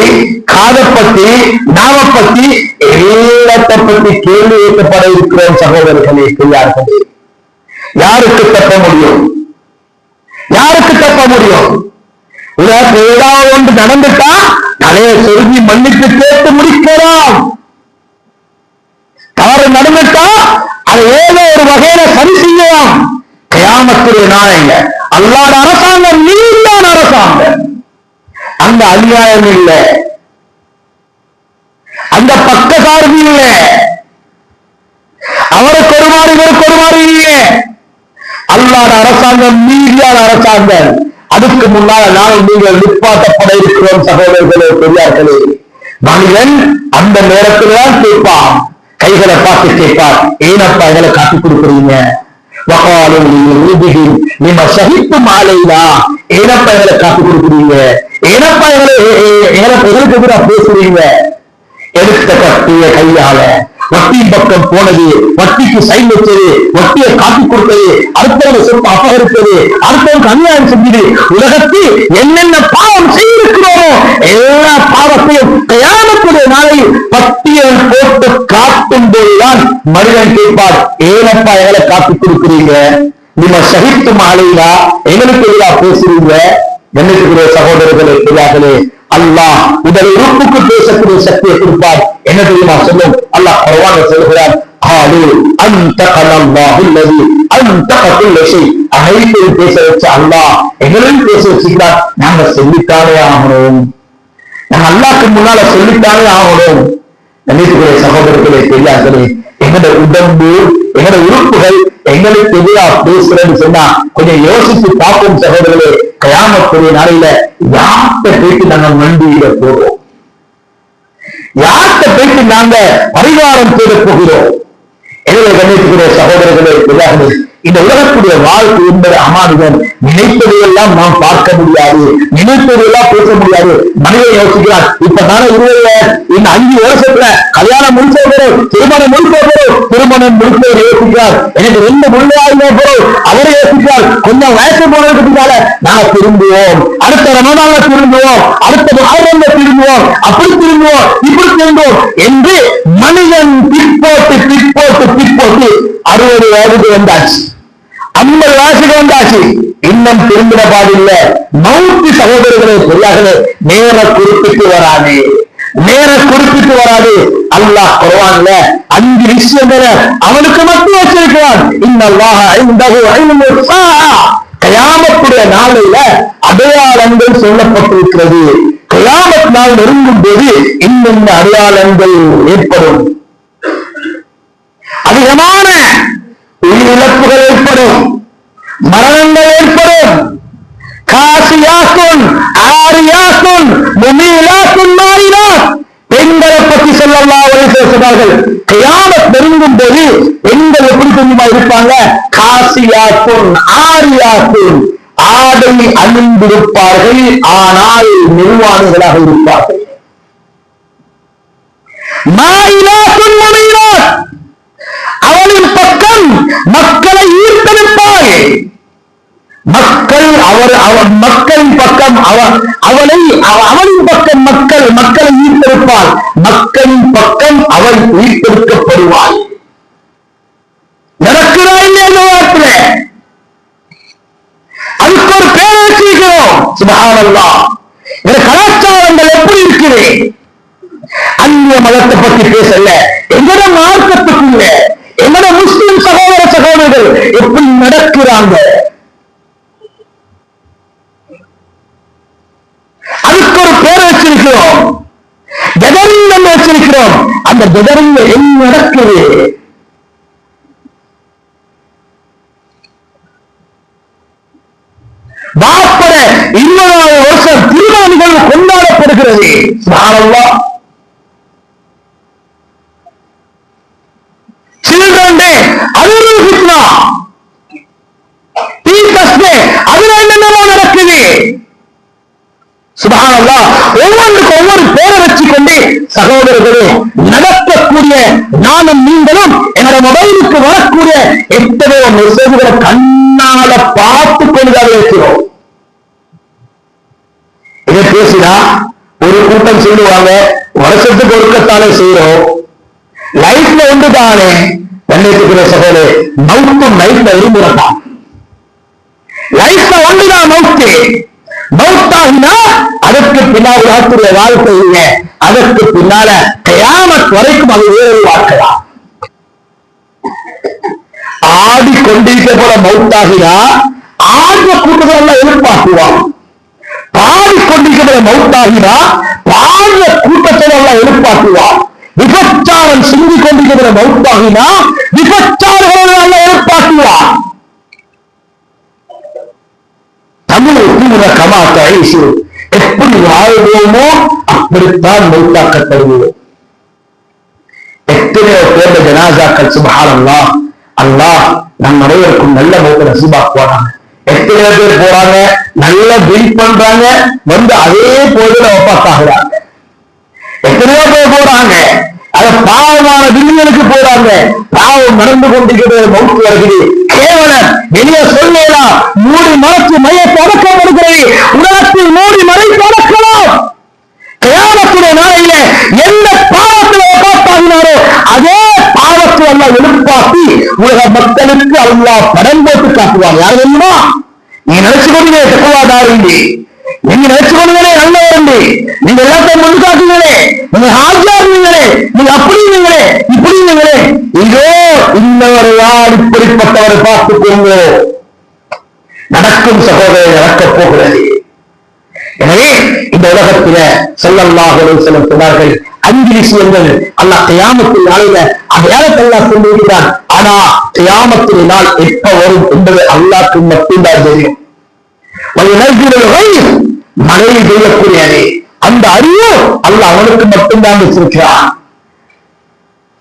காதை பத்தி, நாம பத்தி, எல்லாத்தை பத்தி கேள்வி கேட்கப்பட இருக்கிறோம் சகோதரர்களே, பெரியார்களே. யாருக்கு தப்ப முடியும்? யாருக்கு தப்ப முடியும்? உலகத்தில் ஏதாவது ஒன்று நடந்துட்டா தலையை சொருகி மன்னிப்பு கேட்டு முடிக்கலாம். தவறு நடந்துட்டா அது ஏதோ ஒரு வகையில சரி செய்யலாம். கியாமத்துடைய நாளைங்க அல்லாஹ்வுடைய அரசாங்கம் நீண்ட அரசாங்கம். அந்த அநியாயம் இல்லை, அந்த பக்க சார்பு இல்லை, அவருக்கு ஒரு மாதிரி இவருக்கு ஒரு மாதிரி இல்லை. அல்லாஹ்வுடைய அரசாங்கம் நீதியான அரசாங்கம். அதுக்கு முன்னால நாங்கள் நீங்கள் நிப்பாட்டப்பட இருக்கிறோம் சகோதரர்களே, பெரியார்களே. மனிதன் அந்த நேரத்தில் தான் கேட்பான், கைகளை பார்த்து கேட்பார், ஏனப்பா எங்களை காட்டி கொடுக்குறீங்க? நீங்க சகித்து மாலையிலா, ஏனப்பா எங்களை காட்டி கொடுக்குறீங்க? ஏனப்பா எங்களுக்கு எதிராக பேசுறீங்க? எடுத்த கட்டிய கையால வட்டியின் பக்கம் போனது, வட்டிக்கு சைன் வச்சது, வட்டியை காட்டி கொடுத்தது, அடுத்தவங்க சொத்து அபகரித்தது, அடுத்தவங்க அநியாயம் செஞ்சது, உலகத்தில் என்னென்ன பாவம் செய்திருக்கிறோமோ எல்லா பாவத்தையும் கியாமத்துடைய நாளையில் பட்டியல் போட்டு காட்டும் போதுதான் மனிதன் கேட்பார், ஏனப்பா எங்களை காட்டி கொடுக்கிறீங்க? நீங்க சகித்து மாலையிலா எங்களுக்கு எதிராக பேசுறீங்க? என்னுடைய சகோதரர்களே, பெரியார்களே, அல்லாஹ் உடல் உறுப்புக்கு பேசக்கூடிய சக்தியை கொடுப்பார். என்ன தெரியுமா சொல்லும்? அல்லாஹ் குர்ஆனில் சொல்கிறார், அனைத்தையும் பேச வச்ச அல்லாஹ் எங்களையும் பேச வச்சுக்கிறார். நாங்க சொல்லித்தானே ஆகணும், நாங்க அல்லாஹ்க்கு முன்னால சொல்லித்தானே ஆகணும். நினைத்துக்கிற சகோதரர்களே, பெரியார்களே, எங்கட உடம்பு எங்கட உறுப்புகள் எங்களுக்கு எதிராக பேசுறேன்னு சொன்னா கொஞ்சம் யோசித்து பார்ப்போம் சகோதரர்களே. கயாமத்துடைய நாளையில யார்கிட்ட போயிட்டு நாங்க மண்டியிட போறோம்? யார்கிட்ட போயிட்டு நாங்க பரிகாரம் தேட போகிறோம்? எனவே கண்டித்துக்கிற சகோதரர்களே, பெரியார்களே, இந்த உலகத்துடைய வாழ்க்கை என்பது அமானுடம். நினைப்பதையெல்லாம் நாம் பார்க்க முடியாது, நினைப்பதையெல்லாம் பேச முடியாது. மனிதன் யோசிக்கிறான், இப்ப நானே 5 வருஷத்துல கல்யாணம் முடிச்ச போறோம், திருமணம் முடிச்ச போறோம், திருமணம் முடிச்சவர் யோசிக்கிறார் எனக்கு 2 முள்ளையாயிரம் போறோம், அவரை யோசிக்கிறார் கொஞ்சம் வயசு போனதுக்கு நாங்க திரும்புவோம், அடுத்த ரமணால திரும்புவோம், அடுத்த ஆயிரம் திரும்புவோம், அப்படி திரும்புவோம், இப்படி திரும்புவோம் என்று மனிதன் பிற்போட்டு 60 வயதுக்கு வந்தாச்சு, 50 வயசுக்கு வந்தாச்சு, இன்னும் திரும்பின பாடில்ல. மௌத்து சகோதரர்களே, பெரியார்களே, நேர குறிப்பிட்டு வராது, நேர குறிப்பிட்டு வராது. அல்லாஹ் குர்ஆன்ல 5 விஷயங்களை அவனுக்கு மட்டும் வச்சிருக்கிறான். இன்னல்லாஹ இன்தஹு இல்முஸ் ஸாஅ, கயாமத்துடைய நாளையில அடையாளங்கள் சொல்லப்பட்டிருக்கிறது. கயாமத் நாள் நெருங்கும் போது இன்னும் அடையாளங்கள் ஏற்படும், அதிகமான உயிரிழப்புகள் ஏற்படும், மரணங்கள் ஏற்படும். காசியாத்துன் ஆரியாத்துன் முமீலாத்துன் மாயினாத், பெண்களை பற்றி ஸல்லல்லாஹு அலைஹி வஸல்லம் சொன்னார்கள். கியாமத் நெருங்கும் போது பெண்கள் எப்படி தெரியுமா இருப்பாங்க? காசியாத்துன் ஆரியாத்துன், ஆடை அணிந்திருப்பார்கள், ஆனால் நிர்வாணிகளாக இருப்பார்கள். மாயினாத்துன் முமீலாத், அவளின் பக்கம் மக்களை ஈர்த்தெடுப்பாள். மக்களின் பக்கம் அவளின் பக்கம் மக்களை ஈர்த்தெடுப்பாள், மக்களின் பக்கம் அவள் ஈர்த்தெடுக்கப்படுவாள். நடக்கிறா இல்லையா? அதுக்கு ஒரு பேர் வச்சிருக்கிறோம். சுப்ஹானல்லாஹ். இந்த கலாச்சாரங்கள் எப்படி இருக்குது? அந்நிய மதத்தை பற்றி பேசல, எங்கட மார்க்கத்துக்குள்ள எங்கட முஸ்லிம் சகோதரர்கள் எப்படி நடக்கிறாங்க, அதுக்கு ஒரு பேர் வச்சிருக்கிறோம், ஜெதரிங் வச்சிருக்கிறோம். அந்த ஜெதரிங் என்ன நடக்குது? வாப்பட 20வது வருஷம் திருமணங்கள் கொண்டாடப்படுகிறது. சுப்ஹானல்லாஹ். Children Day, அது ஒரு ஃபித்னா. டீச்சர்ஸ் டே, அதுல என்னென்னமோ நடக்குது. சுப்ஹானல்லாஹ். ஒவ்வொன்றுக்கு ஒவ்வொரு பேரை வச்சுக்கொண்டு சகோதரர்களே, நடக்கக்கூடிய நானும் நீங்களும் என்னோட மொபைலுக்கு வரக்கூடிய எத்தனையோ மெசேஜ்களை கண்ணால பார்த்து கொண்டுதான் இருக்கிறோம். இதை பேசினா ஒரு கூட்டம் சொல்லுவாங்க, வருஷத்துக்கு ஒருக்கத்தானே செய்யறோம், லைஃப்ல ஒன்றுதானே. கண்டித்துக்கிற சகோதரே, மவுத்தும் லைஃப்ல விரும்புறதான், லைஃப்ல ஒன்றுதான் மவுத்து. மவுத்தாகினா அதற்கு பின்னால் உலகத்துடைய வாழ்க்கை இல்லை, அதற்கு பின்னால கியாமத் வரைக்கும் அது வேறு வாழ்க்கலாம். ஆடிக்கொண்டிருக்க போல மவுத்தாகினா ஆடிய கூட்டங்கள் எதிர்பார்க்குவான், பாடிக்கொண்டிருக்க போல மவுத்தாகினா பாடிய கூட்டத்தை எல்லாம் எதிர்பார்க்குவான். விபச்சாரம் சிந்திக் கொண்டிருக்கிற மவுத்தாகினா விபச்சாரங்களை எல்லாம் எதிர்பார்க்குவான். எப்படி வாழ்வோமோ அப்படித்தான் மௌத்தாக்கப்படுவோம். எத்தனையோ பேர் ஜனாசாக்கள் சுப்ஹானல்லாஹ், அல்லாஹ் நம் அனைவருக்கும் நல்ல மௌத்தை நசீபாக்குவாங்க. எத்தனையோ பேர் போறாங்க, நல்ல பில் பண்றாங்க, வந்து அதே போல ஒப்பாத்தாகிறாங்க. எத்தனையோ பேர் போறாங்க, அத பாவமான வில்லியனுக்கு போறாங்க, பாவம் நடந்து கொண்டிருக்கிறது, மௌத்து வருகிறது. கேவலம் வெளியே சொல்லலாம், மூடி மறைச்சு மைய தொடக்கப்படுகிறது. உலகத்தில் மூடி மறை தொடக்கலாம். கியாமத்துடைய நாளையில எந்த பாவத்தில் ஒப்பாத்தாகினாரோ அதே பாவத்தில் அல்லாஹ் எழுப்பாட்டி உலக மக்களுக்கு அல்லாஹ் படம் போட்டு காட்டுவாங்க. யார் தெரியுமா? நீங்க நினைச்சு கொண்டீங்க தக்குவாதாரி, நீங்க நினைச்சு கொண்டீங்களே நல்லவரண்டி, நீங்க எல்லாத்தையும் முன் காட்டுங்களே, நீங்க ஹாஜா இருந்தீங்களே, நீங்க அப்படி இருந்தீங்களே, இப்படி இருந்தீங்களே, இதோ இப்படிப்பட்டவரை பார்த்துக் கொள்ளுங்கோ. நடக்கும் சகோதரர், நடக்கப் போகிறது. எனவே இந்த உலகத்தில ஸல்லல்லாஹு அலைஹி வஸல்லம் சொன்னார்கள், 5 விஷயங்கள் அல்லாஹ் கியாமத்தில் நாளில அடையாளத்தை அல்லாஹ் சொல்லியிருக்கிறான். ஆனா கியாமத்தில் நாள் எப்ப வரும் என்பது அல்லாஹ்க்கு மட்டும்தான் தெரியும். மழையை பெய்யக்கூடியது அந்த அறிவு அல்லாஹ் அவனுக்கு மட்டும்தான் வச்சிருக்கிறான்.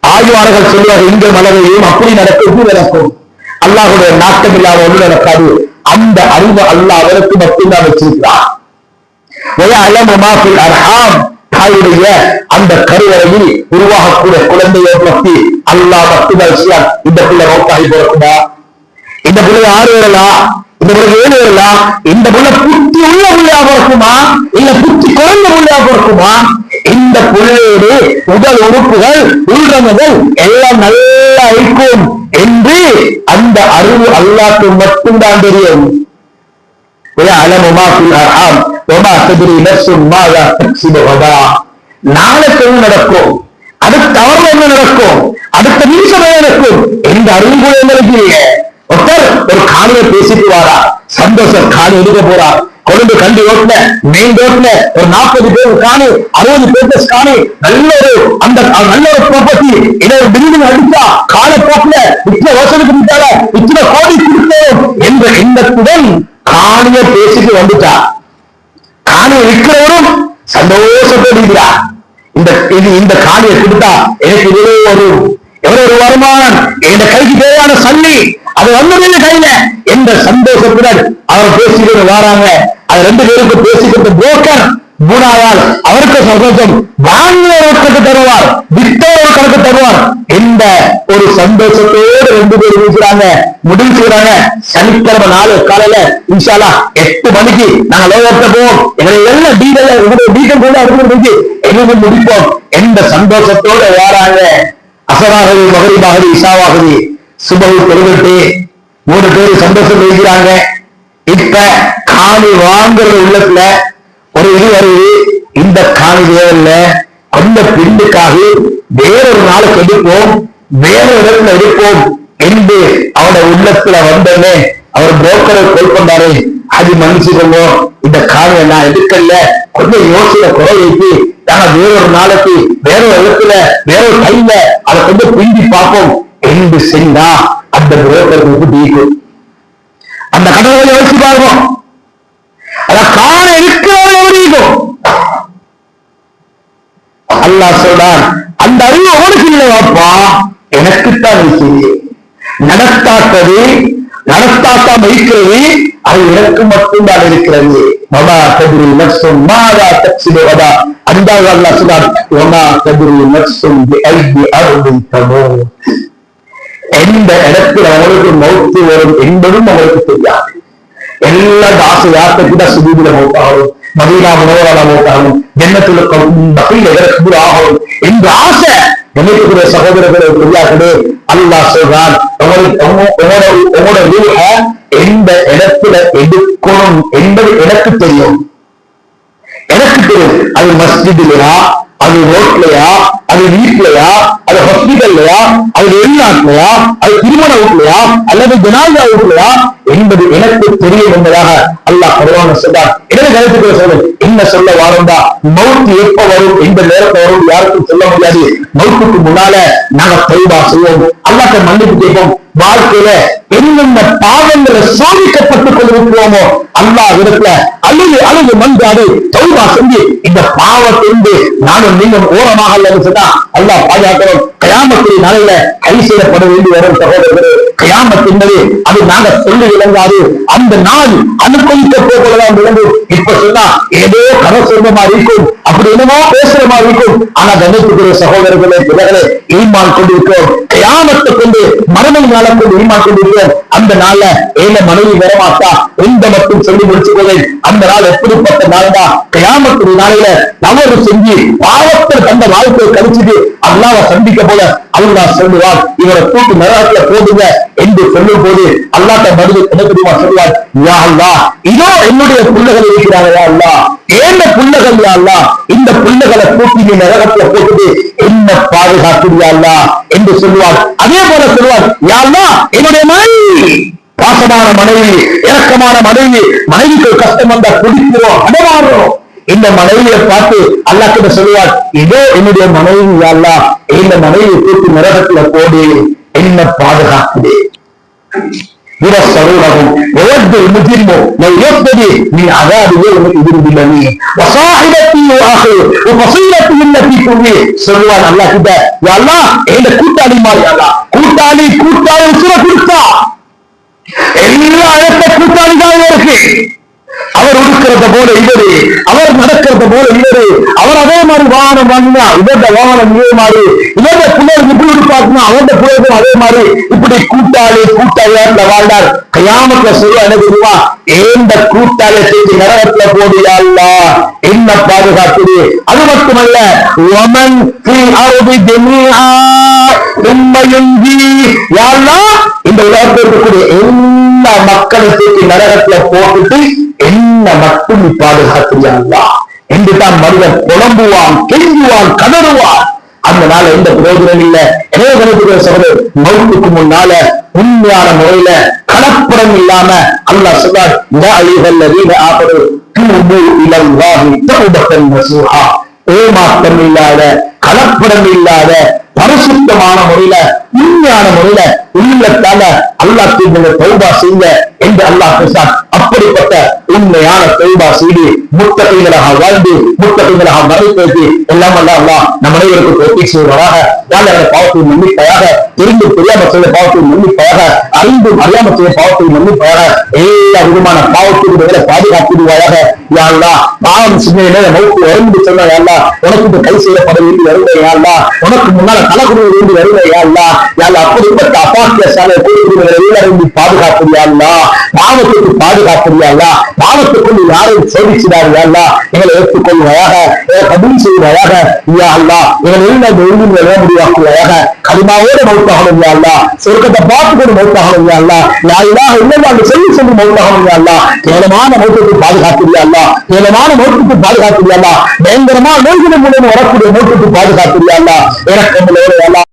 ஆய்வாளர்கள் சொல்லுவார்கள், இங்க மழையும் அப்படி நடக்கும் நடக்கும், அல்லாஹுடைய நாட்டம் இல்லாத ஒன்று நடக்காது. அந்த அறிவு அல்லாஹ் அவனுக்கு மட்டும்தான் வச்சிருக்கிறான். தாயுடைய அந்த கருவறையில் உருவாகக்கூடிய குழந்தையை பற்றி அல்லாஹ் மட்டும்தான் விஷயம். இந்த பிள்ளை நோக்காகி போறக்கூடா, இந்த பிள்ளை 6 வரலாம், இந்த பிள்ளை 7 வரலாம், இந்த பிள்ளை புத்தி உள்ள புள்ளையாக இருக்குமா இல்ல புத்தி குறைந்த புள்ளையாக இருக்குமா, இந்த புள்ளையோடு உடல் உறுப்புகள் உள்ரங்கள் எல்லாம் நல்லா இருக்கும் என்று அந்த அறிவு அல்லாஹ்க்கு மட்டும்தான் தெரியும். நாளைக்கு என்ன நடக்கும், அடுத்த அவர் என்ன நடக்கும், அடுத்த நிமிஷம் நடக்கும் எந்த அறிவு எங்களுக்கு இல்லை. ஒருத்தர் ஒரு காணியை பேசிட்டு வாரா, சந்தோஷம் காணி எடுக்க போறா, கொழும்பு கண்டி ரோட்ல மெயின் ரோட்ல ஒரு 40 பேர் காணி, 60 பேர் காணி, நல்ல ஒரு ப்ராப்பர்ட்டி, இதை ஒரு பில்டிங் அடிச்சா காலப்போக்கில இத்தனை வருஷத்துக்கு விட்டால இத்தனை கோடி கொடுத்தோம் என்ற எண்ணத்துடன் காணிய பேசிட்டு வந்துட்டா. காணியை விற்கிறவரும் சந்தோஷத்தோடு இருக்கிறார். இந்த காணியை கொடுத்தா எனக்கு எவ்வளவு வருமானம், என் கைக்கு தேவையான சல்லி அது வந்தது கையில என்ற சந்தோஷத்துடன் அவர் பேசிக்கிட்டு வராங்க. அது 2 பேருக்கு பேசிக்கிட்டு புரோக்கர் மூணாவால் அவருக்கு சந்தோஷம், வாங்குவவர் கணக்கு தருவார், விற்றவர் கணக்கு தருவார் என்ற ஒரு சந்தோஷத்தோடு 2 பேர் பேசுறாங்க. முடிவு செய்யறாங்க, சனிக்கிழமை நாள் காலையில இன்ஷா அல்லாஹ் 8 மணிக்கு நாங்க லோகத்தை போவோம், எங்களை எல்லாம் டீட்டெயில் கூட அடுத்து எங்களுக்கு முடிப்போம் என்ற சந்தோஷத்தோடு வாராங்க. அசராகவே மகரிபாகவே இஷாவாகவே சுபகு பெருவிட்டு 3 பேர் சந்தோஷம் பேசுறாங்க. இப்ப காணி வாங்குற உள்ளத்துல ஒரு இது வருது, இந்த காணி தேவையில்ல, அந்த பிண்டுக்காக வேறொரு நாளுக்கு எடுப்போம், வேற இடத்துல எடுப்போம் என்று அவனோட உள்ளத்துல வந்தோடனே அவர் புரோக்கரை கொல் பண்ணாரு, அது மன்னிச்சுக்கோங்க, இந்த காணியை நான் எடுக்கல, கொஞ்சம் யோசனை குறை வைத்து நாங்க வேறொரு நாளைக்கு வேறொரு இடத்துல வேறொரு கையில அதை கொஞ்சம் பிண்டி பார்ப்போம் என்று செஞ்சா அந்த புரோக்கருக்கு தீக்கும். அந்த கடவுளை யோசிச்சு பார்ப்போம், அத காண இருக்கிறோம். அல்லாஹ் சொல்றான், அந்த அறிவு அவனுக்கு இல்லையாப்பா, எனக்குத்தான் இருக்கிறது. நடத்தாட்டாம இருக்கிறது அது எனக்கு மட்டும்தான் இருக்கிறது. மமா கதிரி நர்சும் மாதா தக்சிடு வதா அந்தாக அல்லாஹ் சொல்றான், மமா கதிரி நர்சும் பிஐதி அர்தின் தமூத். எந்த இடத்துல அவங்களுக்கு மௌத்து வரும் என்பதும் அவங்களுக்கு தெரியாது. எல்லா ஆசை யாத்திர சுபீதில மௌத்தாகும், மதீனா முனவரால மௌத்தாகும், ஜன்னத்துல பகையில இறக்குது ஆகும் என்ற ஆசை நினைக்கிற சகோதரர்களே பெரியார்களே, அல்லாஹ் சொல்றான், உங்களோட ரூஹ எந்த இடத்துல எடுக்கணும் என்பது எனக்கு தெரியும். அது மஸ்ஜித்லயா, அது ரோட்லயா, அது வீட்லயா, அது ஹாஸ்பிட்டல்லையா, அது வெளிநாட்டுலயா, அது திருமண வீட்லயா அல்லது ஜனாஸா வீட்லயா என்பது எனக்கு தெரியும் என்பதாக அல்லாஹ் குர்ஆன்ல சொல்றார். என்ன கருத்துக்களை சொல்றது, என்ன சொல்ல வாரண்டா, மௌத் எப்ப வரும் எந்த நேரத்தை வரும் யாருக்கும் சொல்ல முடியாது. மௌத்துக்கு முன்னால நாங்க தௌபா செய்வோம், அல்லாஹ்வை மன்னிப்பு கேட்போம். வாழ்க்கையில என்னென்ன பாவங்களை சோதிக்கப்பட்டுக் கொண்டிருக்கிறோமோ அல்லாஹ் இடத்துல அழுது மன்றாடி தௌபா செஞ்சு இந்த பாவத்திலிருந்து நானும் நீங்கள் ஓரமாக இல்லைன்னு சொன்னா அல்லாஹ் பாதுகாக்கிறோம். கியாமத்தின் நாளையில கை செய்யப்பட வேண்டி வரும் சகோதரர்களே, கியாமத் என்பது அது நாங்க சொல்லி விளங்காது. அந்த நாள் அனுபவிக்க போகலாம் விளங்கும். இப்ப சொன்னா ஏதோ கதை சொல்ற மாதிரி இருக்கும், அப்படி என்னமோ பேசுற மாதிரி இருக்கும். ஆனா கணித்துக்குரிய சகோதரர்களே பிள்ளைகளே, ஈமான் கொண்டிருக்கிறோம், கியாமத்தை கொண்டு மரண நாளை கொண்டு ஈமான் கொண்டிருக்கிறோம். அந்த நாள்ல ஏழ மனைவி வரமாட்டா எந்த மட்டும் சொல்லி முடிச்சுக்கொள்வேன். அந்த நாள் எப்படிப்பட்ட நாள்டா, கியாமத்தின் நாளையில தவறு செஞ்சு பாவத்தில் தந்த வாழ்க்கையை கழிச்சுட்டு அல்லாஹ்வை சந்திக்க போல அல்லாஹ் சொல்லுவார், இவரை தூக்கி நரகத்துல போடுங்க என்று சொல்லும் போது அல்லாஹ்ட்ட பதில் என்ன தெரியுமா சொல்லுவார், யா அல்லாஹ், இதோ என்னுடைய பிள்ளைகள் இருக்கிறாங்க, யா அல்லாஹ் ஏந்த புள்ளகள் யாழ்லா, இந்த புள்ளகளை கூட்டி நீ நரகத்துல போட்டுட்டு என்ன பாதுகாக்கிறியா என்று சொல்லுவார். அதே போல சொல்லுவார், யாழ்லா என்னுடைய மனைவி, பாசமான மனைவி, இரக்கமான மனைவி, மனைவிக்கு கஷ்டம் வந்தா குடிக்கிறோம், அடமாறுறோம். இந்த மனைவியை பார்த்து அல்லாஹ் கிட்ட சொல்லுவார், இதோ என்னுடைய மனைவி யாழ்லா, இந்த மனைவியை கூட்டி நரகத்துல போடு, என்ன பாதுகாக்குது. يبصرونهم ويود المجرم لو يفتدي من عذاب يومئذ ببنيه وصاحبته واخيه وفصيلته التي تؤويه. சொல்லுவான் அல்லாஹ் கிட்ட, யா அல்லாஹ் இந்த கூட்டாளி மாதிரி அல்லாஹ், கூட்டாளி உசுர கொடுத்தா எல்லா இடத்த கூட்டாளி தான் இருக்கு. அவர் உடுக்கிறத போல இவரு, அவர் நடக்கிறத போல இவரு, அவர் அதே மாதிரி வாகனம் வாங்கினா இவருடைய வாகனம் இதே மாதிரி, இவருடைய பிள்ளைகளுக்கு இப்படி உடுப்பாக்குனா அவருடைய பிள்ளைகளுக்கும் அதே மாதிரி, இப்படி கூட்டாளியார்ல வாழ்ந்தார். கயாமத்துல சொல்ல என்ன தெரியுமா, ஏந்த கூட்டாளி செய்தி நரகத்துல போடியா அல்லாஹ் என்ன பாதுகாக்குது. அது மட்டுமல்ல, வமன் ஃபில் அர்தி ஜமீஆ ثم ينجي. யா அல்லாஹ் இந்த உலகத்தில் இருக்கக்கூடிய எல்லா மக்களை தூக்கி நரகத்துல போட்டுட்டு என்ன மட்டும் நீ பாதுகாக்கிறியா அல்லாஹ் என்று தான் மனிதன் புலம்புவான், கெஞ்சுவான், கதறுவான். அந்த நாள் எந்த பிரயோஜனம் இல்லை. எனவே கணக்குரிய சகோதரர், மௌத்துக்கு முன்னால உண்மையான முறையில கலப்படம் இல்லாம அல்லாஹ் சொல்றார், யா அய்யுஹல்லதீன ஆமனூ தூபூ இலல்லாஹி தௌபத்தன் நஸூஹா. ஏமாற்றம் இல்லாத, கலப்படம் இல்லாத, பரிசுத்தமான முறையில, உண்மையான முறையில உள்ளத்தால அல்லாஹ் தௌபா செய்ய என்று அல்லாஹ் பேசார். அப்படிப்பட்ட உண்மையான தௌபா செய்து முத்தகைகளாக வாழ்ந்து முத்தகைகளாக மறைப்பேசி எல்லாம் அல்லாஹ் நம் அனைவருக்கு தௌஃபீக் செய்வாராக. பாவத்தை மன்னிப்பாயாக, தெரிந்து தெரியாமல் செய்த பாவத்தை மன்னிப்பாயாக, அறிந்தும் அறியாமல் செய்த பாவத்தை மன்னிப்பாயாக, எல்லா விதமான பாவத்திற்கு பாதுகாப்பிடுவாயாக. யா அல்லாஹ் பாவம் சின்ன மௌத்து வரும்பு சொன்ன யா அல்லாஹ், உனக்கு இந்த கை செய்யப்பட வேண்டி வருவேன் யா அல்லாஹ், உனக்கு முன்னால தலைகுடிய வேண்டி வருவேன் யா அல்லாஹ். யா அல்லாஹ் அப்படிப்பட்ட அபாக்கிய சாலை கூறுகிற எல்லாரும் பாதுகாப்பியா அல்லாஹ், பாவத்துக்கு பாதுகாப்பியா அல்லாஹ், பாவத்துக்குள் யாரையும் சோதிச்சிடாரு யா அல்லாஹ், எங்களை ஏற்றுக்கொள்வாயாக, கபூல் செய்வாயாக. யா அல்லாஹ் எங்களை எல்லாம் எழுதி முடிவாக்குவாயாக. கலிமாவோட மௌத்தாகணும் யா அல்லாஹ், சொர்க்கத்தை பார்த்துக்கொண்டு மௌத்தாகணும் யா அல்லாஹ், லா இலாஹ இல்லல்லாஹ் சொல்லி சொல்லி மௌத்தாகணும் யா அல்லாஹ். கேவலமான மௌத்துக்கு பாதுகாப்பியா அல்லாஹ், கேவலமான மௌத்துக்கு பாதுகாப்பியா அல்லாஹ், பயங்கரமான நோய்களின் மூலம் வரக்கூடிய மௌத்துக்கு பாதுகாப்பியா அல்லாஹ். எனக்கு அல்லாஹ்